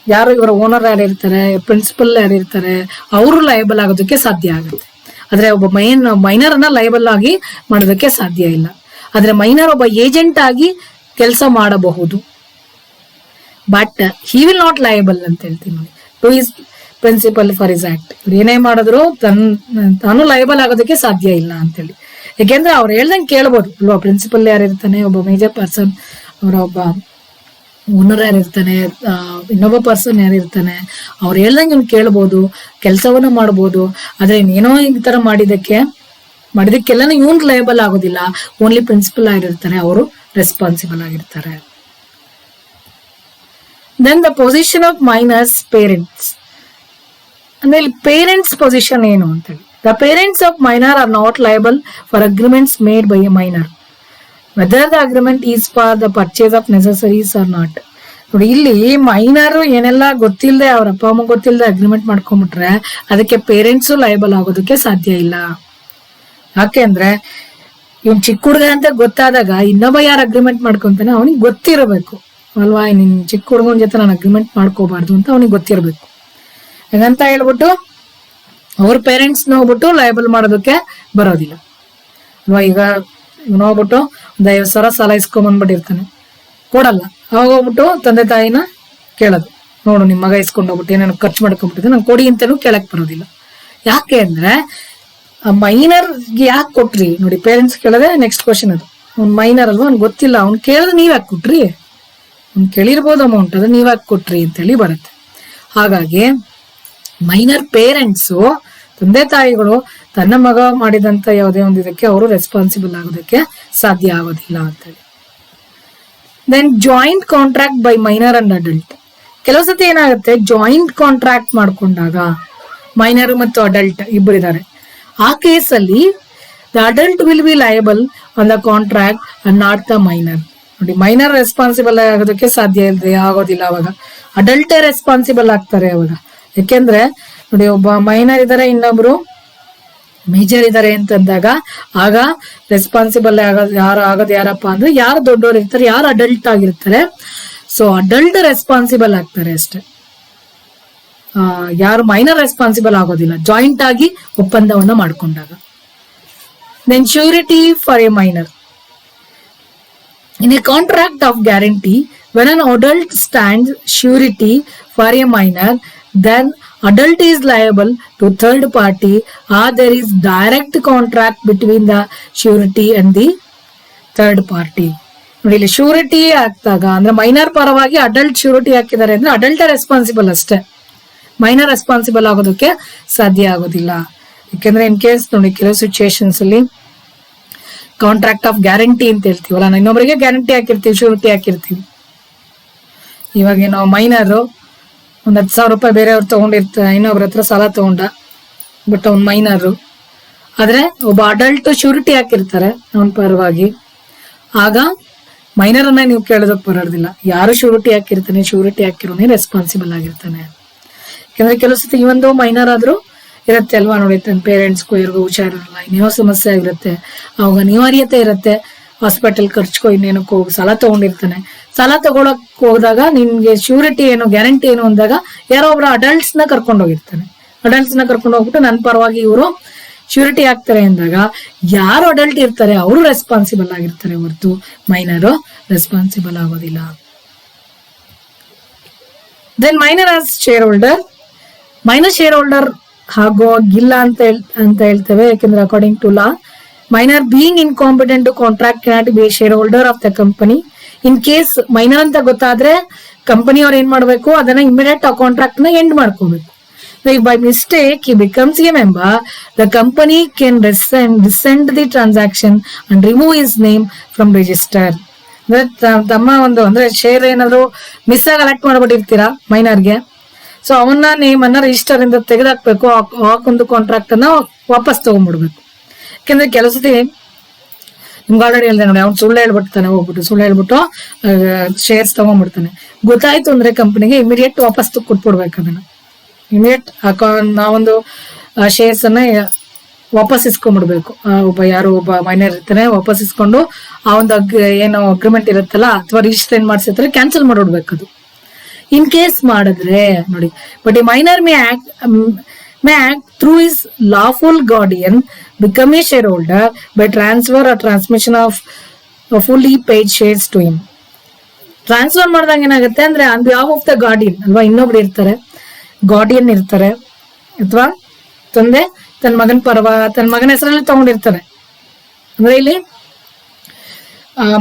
ಯಾರು ಇವರ ಓನರ್ ಯಾರಿರ್ತಾರೆ, ಪ್ರಿನ್ಸಿಪಲ್ ಯಾರಿರ್ತಾರೆ, ಅವರು ಲೈಬಲ್ ಆಗೋದಕ್ಕೆ ಸಾಧ್ಯ ಆಗುತ್ತೆ. ಆದ್ರೆ ಒಬ್ಬ ಮೈನರ್ ಅನ್ನ ಲೈಬಲ್ ಆಗಿ ಮಾಡೋದಕ್ಕೆ ಸಾಧ್ಯ ಇಲ್ಲ. ಆದ್ರೆ ಮೈನರ್ ಒಬ್ಬ ಏಜೆಂಟ್ ಆಗಿ ಕೆಲಸ ಮಾಡಬಹುದು. But he will not liable ಅಂತ ಹೇಳ್ತೀನಿ ನೋಡಿ, two is principle for is act. ಏನೇ ಮಾಡಿದ್ರು ತಾನು ಲೈಬಲ್ ಆಗೋದಕ್ಕೆ ಸಾಧ್ಯ ಇಲ್ಲ ಅಂತೇಳಿ. ಯಾಕೆಂದ್ರೆ ಅವ್ರು ಹೇಳ್ದಂಗೆ ಕೇಳ್ಬೋದು ಅಲ್ವಾ. ಪ್ರಿನ್ಸಿಪಲ್ ಯಾರಿರ್ತಾನೆ, ಒಬ್ಬ ಮೇಜರ್ ಪರ್ಸನ್, ಅವರ ಒಬ್ಬ ಓನರ್ ಯಾರಿರ್ತಾನೆ, ಇನ್ನೊಬ್ಬ ಪರ್ಸನ್ ಯಾರಿರ್ತಾನೆ, ಅವ್ರು ಹೇಳ್ದಂಗೆ ಇವ್ನು ಕೇಳ್ಬೋದು, ಕೆಲಸವನ್ನ ಮಾಡ್ಬೋದು. ಆದ್ರೆ ಏನೋ ಈ ತರ ಮಾಡಿದಕ್ಕೆಲ್ಲ ಇವನ್ ಲಯಬಲ್ ಆಗೋದಿಲ್ಲ. ಓನ್ಲಿ ಪ್ರಿನ್ಸಿಪಲ್ ಆಗಿರ್ತಾರೆ, ಅವರು ರೆಸ್ಪಾನ್ಸಿಬಲ್ ಆಗಿರ್ತಾರೆ. Then the position of minor's parents. ಅಂದ್ರೆ ಇಲ್ಲಿ ಪೇರೆಂಟ್ಸ್ ಪೊಸಿಷನ್ ಏನು ಅಂತೇಳಿ. The parents of minor are not liable for agreements made by a minor whether the agreement is for the purchase of necessaries or not. ನೋಡಿ, ಇಲ್ಲಿ minor ಏನೆಲ್ಲ ಗೊತ್ತಿಲ್ಲದೆ, ಅವ್ರ ಅಪ್ಪ ಅಮ್ಮ ಗೊತ್ತಿಲ್ಲದೆ ಅಗ್ರಿಮೆಂಟ್ ಮಾಡ್ಕೊಂಡ್ಬಿಟ್ರೆ ಅದಕ್ಕೆ ಪೇರೆಂಟ್ಸ್ ಲಯಬಲ್ ಆಗೋದಕ್ಕೆ ಸಾಧ್ಯ ಇಲ್ಲ. ಯಾಕೆಂದ್ರೆ ಇವ್ನ್ ಚಿಕ್ಕ ಹುಡುಗ ಅಂತ ಗೊತ್ತಾದಾಗ ಇನ್ನೊಬ್ಬ ಯಾರು ಅಗ್ರಿಮೆಂಟ್ ಮಾಡ್ಕೊಂತಾನೆ ಅವನಿಗೆ ಗೊತ್ತಿರಬೇಕು ಅಲ್ವಾ. ನಿನ್ ಚಿಕ್ಕ ಹುಡುಗನ ಜೊತೆ ನಾನು ಅಗ್ರಿಮೆಂಟ್ ಮಾಡ್ಕೋಬಾರ್ದು ಅಂತ ಅವನಿಗೆ ಗೊತ್ತಿರಬೇಕು. ಹಾಗಂತ ಹೇಳ್ಬಿಟ್ಟು ಅವ್ರ ಪೇರೆಂಟ್ಸ್ ಹೋಗ್ಬಿಟ್ಟು ಲಯಬಲ್ ಮಾಡೋದಕ್ಕೆ ಬರೋದಿಲ್ಲ ಅಲ್ವಾ. ಈಗ ಇವನು ಹೋಗ್ಬಿಟ್ಟು ಒಂದು 50,000 ಸಾಲ ಇಸ್ಕೊಂಬಂದ್ಬಿಟ್ಟಿರ್ತಾನೆ, ಕೊಡಲ್ಲ. ಅವಾಗ ಹೋಗ್ಬಿಟ್ಟು ತಂದೆ ತಾಯಿನ ಕೇಳೋದು, ನೋಡು ನಿಮ್ಮ ಮಗ ಇಸ್ಕೊಂಡು ಹೋಗ್ಬಿಟ್ಟು ಏನೇನು ಖರ್ಚು ಮಾಡ್ಕೊಂಡ್ಬಿಟ್ಟಿದೆ, ನಂಗೆ ಕೊಡಿ ಅಂತಲೂ ಕೇಳಕ್ ಬರೋದಿಲ್ಲ. ಯಾಕೆ ಅಂದ್ರೆ ಮೈನರ್ಗೆ ಯಾಕೆ ಕೊಟ್ರಿ? ನೋಡಿ, ಪೇರೆಂಟ್ಸ್ ಕೇಳದೆ ನೆಕ್ಸ್ಟ್ ಕ್ವಶನ್ ಅದು. ಅವ್ನು ಮೈನರ್ ಅಲ್ವಾ, ಅವ್ನು ಗೊತ್ತಿಲ್ಲ, ಅವ್ನು ಕೇಳಿದ್ರೆ ನೀವ್ ಯಾಕೆ ಕೊಟ್ರಿ? ಅವ್ನು ಕೇಳಿರ್ಬೋದು ಅಮೌಂಟ್, ಅದು ನೀವ್ ಯಾಕೆ ಕೊಟ್ರಿ ಅಂತೇಳಿ ಬರುತ್ತೆ. ಹಾಗಾಗಿ ಮೈನರ್ ಪೇರೆಂಟ್ಸು, ತಂದೆ ತಾಯಿಗಳು ತನ್ನ ಮಗ ಮಾಡಿದಂತ ಯಾವುದೇ ಒಂದು ಇದಕ್ಕೆ ಅವರು ರೆಸ್ಪಾನ್ಸಿಬಲ್ ಆಗೋದಕ್ಕೆ ಸಾಧ್ಯ ಆಗೋದಿಲ್ಲ ಅಂತೇಳಿ. Then joint contract by minor and adult. ಕೆಲವು ಸತಿ ಏನಾಗುತ್ತೆ, ಜಾಯಿಂಟ್ ಕಾಂಟ್ರಾಕ್ಟ್ ಮಾಡ್ಕೊಂಡಾಗ ಮೈನರ್ ಮತ್ತು ಅಡಲ್ಟ್ ಇಬ್ಬರಿದ್ದಾರೆ. ಆ ಕೇಸಲ್ಲಿ the adult will be liable on the contract and not the minor. ನೋಡಿ, ಮೈನರ್ ರೆಸ್ಪಾನ್ಸಿಬಲ್ ಆಗೋದಕ್ಕೆ ಸಾಧ್ಯ ಆಗೋದಿಲ್ಲ, ಅವಾಗ ಅಡಲ್ಟೇ ರೆಸ್ಪಾನ್ಸಿಬಲ್ ಆಗ್ತಾರೆ ಅವಾಗ. ಯಾಕೆಂದ್ರೆ ನೋಡಿ, ಒಬ್ಬ ಮೈನರ್ ಇದಾರೆ, ಇನ್ನೊಬ್ರು ಮೇಜರ್ ಇದಾರೆ ಅಂತಂದಾಗ ಆಗ ರೆಸ್ಪಾನ್ಸಿಬಲ್ ಆಗೋದು ಯಾರಪ್ಪ ಅಂದ್ರೆ ಯಾರು ದೊಡ್ಡವರು ಇರ್ತಾರೆ, ಯಾರು ಅಡಲ್ಟ್ ಆಗಿರ್ತಾರೆ. ಸೊ ಅಡಲ್ಟ್ ರೆಸ್ಪಾನ್ಸಿಬಲ್ ಆಗ್ತಾರೆ ಅಷ್ಟೇ, ಯಾರು ಮೈನರ್ ರೆಸ್ಪಾನ್ಸಿಬಲ್ ಆಗೋದಿಲ್ಲ ಜಾಯಿಂಟ್ ಆಗಿ ಒಪ್ಪಂದವನ್ನ ಮಾಡ್ಕೊಂಡಾಗ. Then surety for a minor. In a contract of guarantee, when an adult stands surety for a minor, then adult is liable to third party or there is direct contract between the surety and the third party. ನೋಡಿ, ಇಲ್ಲಿ surety ಆಗ್ತಾಗ ಅಂದ್ರೆ minor ಪರವಾಗಿ adult surety ಹಾಕಿದ್ದಾರೆ ಅಂದ್ರೆ adult responsible ಅಷ್ಟೇ, minor responsible ಆಗೋದಕ್ಕೆ ಸಾಧ್ಯ ಆಗೋದಿಲ್ಲ. ಯಾಕೆಂದ್ರೆ ಇನ್ ಕೇಸ್ ನೋಡಿ, ಕೆಲವು ಸಿಚುಯೇಷನ್ಸ್ ಅಲ್ಲಿ ಕಾಂಟ್ರಾಕ್ಟ್ ಆಫ್ ಗ್ಯಾರಂಟಿ ಅಂತ ಹೇಳ್ತೀವಲ್ಲ, ನಾವು ಇನ್ನೊಬ್ಬರಿಗೆ ಗ್ಯಾರಂಟಿ ಹಾಕಿರ್ತೀವಿ, ಶ್ಯೂರಿಟಿ ಹಾಕಿರ್ತೀವಿ. ಇವಾಗ ನಾವು ಮೈನರ್ ಒಂದ್ 10,000 ರೂಪಾಯಿ ಬೇರೆಯವ್ರು ತಗೊಂಡಿರ್ತಾರೆ, ಇನ್ನೊಬ್ರ ಹತ್ರ ಸಾಲ ತಗೊಂಡ, ಬಟ್ ಅವ್ನ್ ಮೈನರ್. ಆದ್ರೆ ಒಬ್ಬ ಅಡಲ್ಟ್ ಶ್ಯೂರಿಟಿ ಹಾಕಿರ್ತಾರೆ ಅವನ ಪರವಾಗಿ, ಆಗ ಮೈನರ್ ಅನ್ನ ನೀವು ಕೇಳೋದಕ್ಕೆ ಬರೋದಿಲ್ಲ. ಯಾರು ಶ್ಯೂರಿಟಿ ಹಾಕಿರ್ತಾನೆ, ಶ್ಯೂರಿಟಿ ಹಾಕಿರೋನೇ ರೆಸ್ಪಾನ್ಸಿಬಲ್ ಆಗಿರ್ತಾನೆ. ಯಾಕಂದ್ರೆ ಕೆಲವು ಸತಿ ಈ ಒಂದು ಮೈನರ್ ಆದ್ರೂ ಇರುತ್ತೆ ಅಲ್ವಾ ನೋಡಿ, ತನ್ನ ಪೇರೆಂಟ್ಸ್ಗೂ ಇವ್ರಿಗೂ ಹುಷಾರಿರಲ್ಲ, ಇನ್ನೇನೋ ಸಮಸ್ಯೆ ಆಗಿರುತ್ತೆ, ಅವಾಗ ಅನಿವಾರ್ಯತೆ ಇರುತ್ತೆ, ಹಾಸ್ಪಿಟಲ್ ಖರ್ಚ್ಕೋ ಇನ್ನೇನಕ್ಕೋ ಹೋಗಿ ಸಾಲ ತಗೊಂಡಿರ್ತಾನೆ. ಸಾಲ ತಗೊಳಕ್ ಹೋದಾಗ ನಿಮ್ಗೆ ಶ್ಯೂರಿಟಿ ಏನು, ಗ್ಯಾರಂಟಿ ಏನು ಅಂದಾಗ ಯಾರೋ ಒಬ್ರು ಅಡಲ್ಟ್ಸ್ ನ ಕರ್ಕೊಂಡು ಹೋಗಿರ್ತಾನೆ. ಅಡಲ್ಟ್ಸ್ ನ ಕರ್ಕೊಂಡು ಹೋಗ್ಬಿಟ್ಟು ನನ್ನ ಪರವಾಗಿ ಇವರು ಶ್ಯೂರಿಟಿ ಆಗ್ತಾರೆ ಅಂದಾಗ ಯಾರು ಅಡಲ್ಟ್ ಇರ್ತಾರೆ ಅವರು ರೆಸ್ಪಾನ್ಸಿಬಲ್ ಆಗಿರ್ತಾರೆ ಹೊರತು ಮೈನರು ರೆಸ್ಪಾನ್ಸಿಬಲ್ ಆಗೋದಿಲ್ಲ. Then minor as share holder, minor share holder ಆಗೋಗಿಲ್ಲ ಅಂತ ಹೇಳ್ತೇವೆ. ಯಾಕೆಂದ್ರೆ according to law, minor being incompetent to contract cannot be share holder of the company. In case minor ಅಂತ ಗೊತ್ತಾದ್ರೆ ಕಂಪನಿ ಅವ್ರು ಏನ್ ಮಾಡ್ಬೇಕು, ಅದನ್ನ ಇಮಿಡಿಯೇಟ್ ಆ ಕಾಂಟ್ರಾಕ್ಟ್ ನ ಎಂಡ್ ಮಾಡ್ಕೋಬೇಕು. If by mistake he becomes a member, the company can rescind the transaction and remove his name from register. ತಮ್ಮ ಒಂದು ಅಂದ್ರೆ ಶೇರ್ ಏನಾದ್ರು ಮಿಸ್ ಆಗಿ ಅಲೆಕ್ಟ್ ಮಾಡ್ಬಿಟ್ಟಿರ್ತೀರಾ ಮೈನರ್ಗೆ, ಸೊ ಅವನ್ನ ನೇಮ್ ಅನ್ನ ರಿಜಿಸ್ಟರ್ ಇಂದ ತೆಗೆದಾಕ್ಬೇಕು, ಒಂದು ಕಾಂಟ್ರಾಕ್ಟ್ ಅನ್ನ ವಾಪಸ್ ತಗೊಂಡ್ಬಿಡ್ಬೇಕು. ಯಾಕೆಂದ್ರೆ ಕೆಲಸತಿ ನಿಮ್ಗೆ ಆಲ್ರೆಡಿ ಹೇಳಿದೆ ನೋಡಿ, ಅವ್ನು ಸುಳ್ಳು ಹೇಳ್ಬಿಡ್ತಾನೆ, ಹೋಗ್ಬಿಟ್ಟು ಸುಳ್ಳು ಹೇಳ್ಬಿಟ್ಟು ಶೇರ್ಸ್ ತಗೊಂಡ್ಬಿಡ್ತಾನೆ. ಗೊತ್ತಾಯ್ತು ಅಂದ್ರೆ ಕಂಪನಿಗೆ ಇಮಿಡಿಯೇಟ್ ವಾಪಸ್ ಕೊಟ್ಬಿಡ್ಬೇಕು ಅದನ್ನ. ಇಮಿಡಿಯೇಟ್ ನಾವೊಂದು ಶೇರ್ಸ್ ಅನ್ನ ವಾಪಸ್ ಇಸ್ಕೊಂಡ್ಬಿಡ್ಬೇಕು. ಒಬ್ಬ ಮೈನರ್ ಇರ್ತಾನೆ, ವಾಪಸ್ ಇಸ್ಕೊಂಡು ಆ ಒಂದು ಏನೋ ಅಗ್ರಿಮೆಂಟ್ ಇರುತ್ತಲ್ಲ ಅಥವಾ ರಿಜಿಸ್ಟ್ರೇಷನ್ ಮಾಡಿಸಿರ್ತಾರೆ ಕ್ಯಾನ್ಸಲ್ ಮಾಡಿಡ್ಬೇಕು ಅದು. ಇನ್ ಕೇಸ್ ಮಾಡಿದ್ರೆ ನೋಡಿ, ಬಟ್ ಈ minor May act through his lawful guardian become a shareholder by transfer or transmission of fully paid shares to him. Transfer ಮಾಡಿದಾಗ ಏನಾಗುತ್ತೆ ಅಂದ್ರೆ on behalf of the guardian ಅಲ್ವಾ, ಇನ್ನೊಬ್ರು ಇರ್ತಾರೆ, ಗಾರ್ಡಿಯನ್ ಇರ್ತಾರೆ, ಅಥವಾ ತಂದೆ ತನ್ನ ಮಗನ ಹೆಸರಲ್ಲಿ ತಗೊಂಡಿರ್ತಾರೆ. ಅಂದ್ರೆ ಇಲ್ಲಿ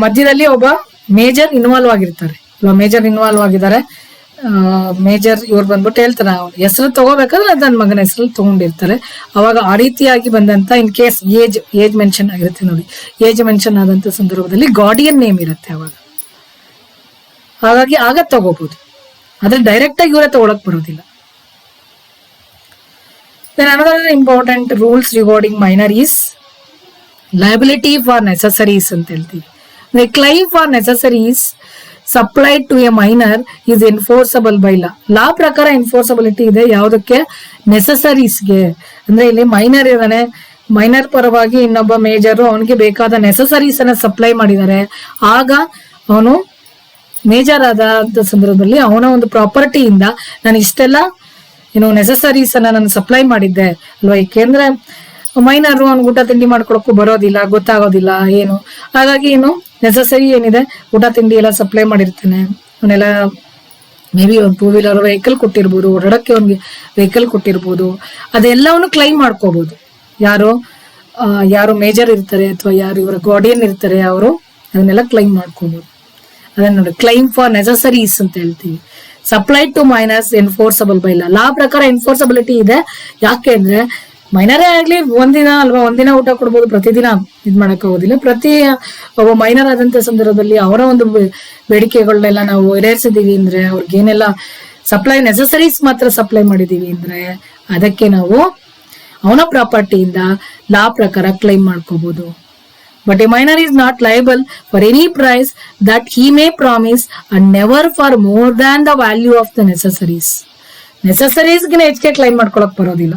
ಮಧ್ಯದಲ್ಲಿ ಒಬ್ಬ ಮೇಜರ್ ಇನ್ವಾಲ್ವ್ ಆಗಿರ್ತಾರೆ ಅಲ್ವಾ, ಮೇಜರ್ ಇನ್ವಾಲ್ವ್ ಆಗಿದ್ದಾರೆ. ಮೇಜರ್ ಇವ್ರು ಬಂದ್ಬಿಟ್ಟು ಹೇಳ್ತಾರೆ ಹೆಸರು ತಗೋಬೇಕಾದ್ರೆ ನನ್ನ ಮಗನ ಹೆಸರಲ್ಲಿ ತಗೊಂಡಿರ್ತಾರೆ. ಅವಾಗ ಆ ರೀತಿಯಾಗಿ ಬಂದಂತ ಇನ್ ಕೇಸ್ ಏಜ್ ಮೆನ್ಷನ್ ಆಗಿರುತ್ತೆ ನೋಡಿ, ಏಜ್ ಮೆನ್ಷನ್ ಆದಂತ ಸಂದರ್ಭದಲ್ಲಿ ಗಾರ್ಡಿಯನ್ ನೇಮ್ ಇರುತ್ತೆ ಅವಾಗ, ಹಾಗಾಗಿ ಆಗ ತಗೋಬಹುದು. ಆದ್ರೆ ಡೈರೆಕ್ಟ್ ಆಗಿ ಇವರೇ ತಗೊಳಕ್ ಬರೋದಿಲ್ಲ. Then another important rules regarding minor is liability for necessaries ಅಂತ ಹೇಳ್ತೀವಿ. The claim for necessaries supplied to a minor is enforceable by law. ಲಾ ಪ್ರಕಾರ ಎನ್ಫೋರ್ಸಬಿಲಿಟಿ ಇದೆ ಯಾವುದಕ್ಕೆ, ನೆಸಸರೀಸ್ಗೆ. ಅಂದ್ರೆ ಇಲ್ಲಿ ಮೈನರ್ ಇದಾನೆ, ಮೈನರ್ ಪರವಾಗಿ ಇನ್ನೊಬ್ಬ ಮೇಜರ್ ಅವನಿಗೆ ಬೇಕಾದ ನೆಸಸರೀಸ್ ಅನ್ನ ಸಪ್ಲೈ ಮಾಡಿದ್ದಾರೆ, ಆಗ ಅವನು ಮೇಜರ್ ಆದ ಸಂದರ್ಭದಲ್ಲಿ ಅವನ ಒಂದು ಪ್ರಾಪರ್ಟಿಯಿಂದ ನಾನು ಇಷ್ಟೆಲ್ಲ ಏನು ನೆಸಸರೀಸ್ ಅನ್ನ ನಾನು ಸಪ್ಲೈ ಮಾಡಿದ್ದೆ ಅಲ್ವಾ. ಏಕೆಂದ್ರೆ ಮೈನರ್ ಅವ್ನು ಊಟ ತಿಂಡಿ ಮಾಡ್ಕೊಳಕ್ಕೂ ಬರೋದಿಲ್ಲ, ಗೊತ್ತಾಗೋದಿಲ್ಲ ಏನು, ಹಾಗಾಗಿ ಏನು ನೆಸಸರಿ ಏನಿದೆ ಊಟ ತಿಂಡಿ ಎಲ್ಲ ಸಪ್ಲೈ ಮಾಡಿರ್ತಾನೆ. ಅವನ್ನೆಲ್ಲ ಮೇ ಬಿ ಒಂದು 2 ವೀಲರ್ ವೆಹಿಕಲ್ ಕೊಟ್ಟಿರ್ಬೋದು, ಓಡಾಡಕ್ಕೆ ಅವ್ನಿಗೆ ವೆಹಿಕಲ್ ಕೊಟ್ಟಿರ್ಬೋದು, ಅದೆಲ್ಲವನ್ನು ಕ್ಲೈಮ್ ಮಾಡ್ಕೋಬಹುದು. ಯಾರು ಮೇಜರ್ ಇರ್ತಾರೆ ಅಥವಾ ಯಾರು ಇವರ ಗಾರ್ಡಿಯನ್ ಇರ್ತಾರೆ ಅವರು ಅದನ್ನೆಲ್ಲ ಕ್ಲೈಮ್ ಮಾಡ್ಕೋಬಹುದು. ಅದನ್ನ ನೋಡಿ, ಕ್ಲೈಮ್ ಫಾರ್ ನೆಸಸರೀಸ್ ಅಂತ ಹೇಳ್ತೀವಿ. Supplied to minors enforceable by law. Law ಪ್ರಕಾರ ಎನ್ಫೋರ್ಸಬಿಲಿಟಿ ಇದೆ. ಯಾಕೆ ಅಂದ್ರೆ ಮೈನರೇ ಆಗ್ಲಿ ಒಂದಿನ ಊಟ ಕೊಡ್ಬೋದು, ಪ್ರತಿದಿನ ಇದ್ ಮಾಡಕ್ ಆಗೋದಿಲ್ಲ. ಒಬ್ಬ ಮೈನರ್ ಆದಂತ ಸಂದರ್ಭದಲ್ಲಿ ಅವರ ಒಂದು ಬೇಡಿಕೆಗಳನ್ನೆಲ್ಲ ನಾವು ಈಡೇರಿಸಿದೀವಿ ಅಂದ್ರೆ, ಅವ್ರಿಗೇನೆಲ್ಲ ಸಪ್ಲೈ ನೆಸಸರೀಸ್ ಮಾತ್ರ ಸಪ್ಲೈ ಮಾಡಿದೀವಿ ಅಂದ್ರೆ ಅದಕ್ಕೆ ನಾವು ಅವನ ಪ್ರಾಪರ್ಟಿಯಿಂದ ಲಾ ಪ್ರಕಾರ ಕ್ಲೈಮ್ ಮಾಡ್ಕೋಬಹುದು. But a minor is not liable for any price that he may promise and never for more than the value of the necessaries. Necessaries ಗಿನ ಹೆಚ್ಚಿಗೆ ಕ್ಲೈಮ್ ಮಾಡ್ಕೊಳಕ್ ಬರೋದಿಲ್ಲ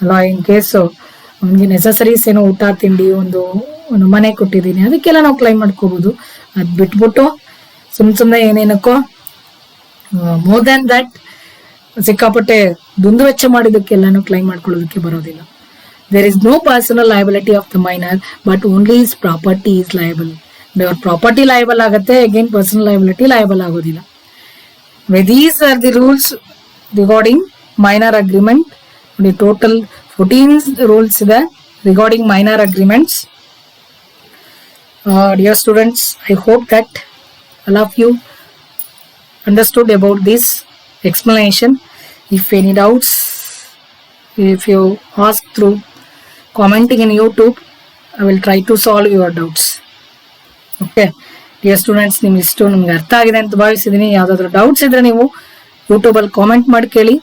ಅಲ್ವಾ. ಇನ್ ಕೇಸು ಅವನಿಗೆ ನೆಸಸರೀಸ್ ಏನೋ ಊಟ ತಿಂಡಿ ಒಂದು ಮನೆ ಕೊಟ್ಟಿದ್ದೀನಿ ಅದಕ್ಕೆಲ್ಲ ನಾವು ಕ್ಲೈಮ್ ಮಾಡ್ಕೋಬಹುದು. ಅದ್ ಬಿಟ್ಬಿಟ್ಟು ಸುಮ್ನೆ ಏನೇನಕ್ಕೋ ಮೋರ್ ದ್ಯಾನ್ ದಟ್ ಸಿಕ್ಕಾಪಟ್ಟೆ ದುಂದು ವೆಚ್ಚ ಮಾಡಿದಕ್ಕೆಲ್ಲಾನು ಕ್ಲೈಮ್ ಮಾಡ್ಕೊಳ್ಳೋದಕ್ಕೆ ಬರೋದಿಲ್ಲ. There is no personal liability of the minor, but only his property is liable. Their property liable ಆಗತ್ತೆ, again personal liability liable ಆಗೋದಿಲ್ಲ. These are the rules regarding minor agreement. The total 14 rules ಇದೆ regarding minor agreements. Dear students, I hope that all of you understood about this explanation. If any doubts, if you ask through commenting in YouTube, I will try to solve your doubts. Okay, dear students, ನಿಮ್ಗೆ ನಿಮ್ಗೆ ಅರ್ಥ ಆಗಿದೆ ಅಂತ ಭಾವಿಸಿದೀನಿ. ಯಾವ್ದಾದ್ರು doubts ಇದ್ರೆ ನೀವು YouTube ಅಲ್ಲಿ comment ಮಾಡಿ ಕೇಳಿ.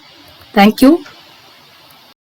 Thank you.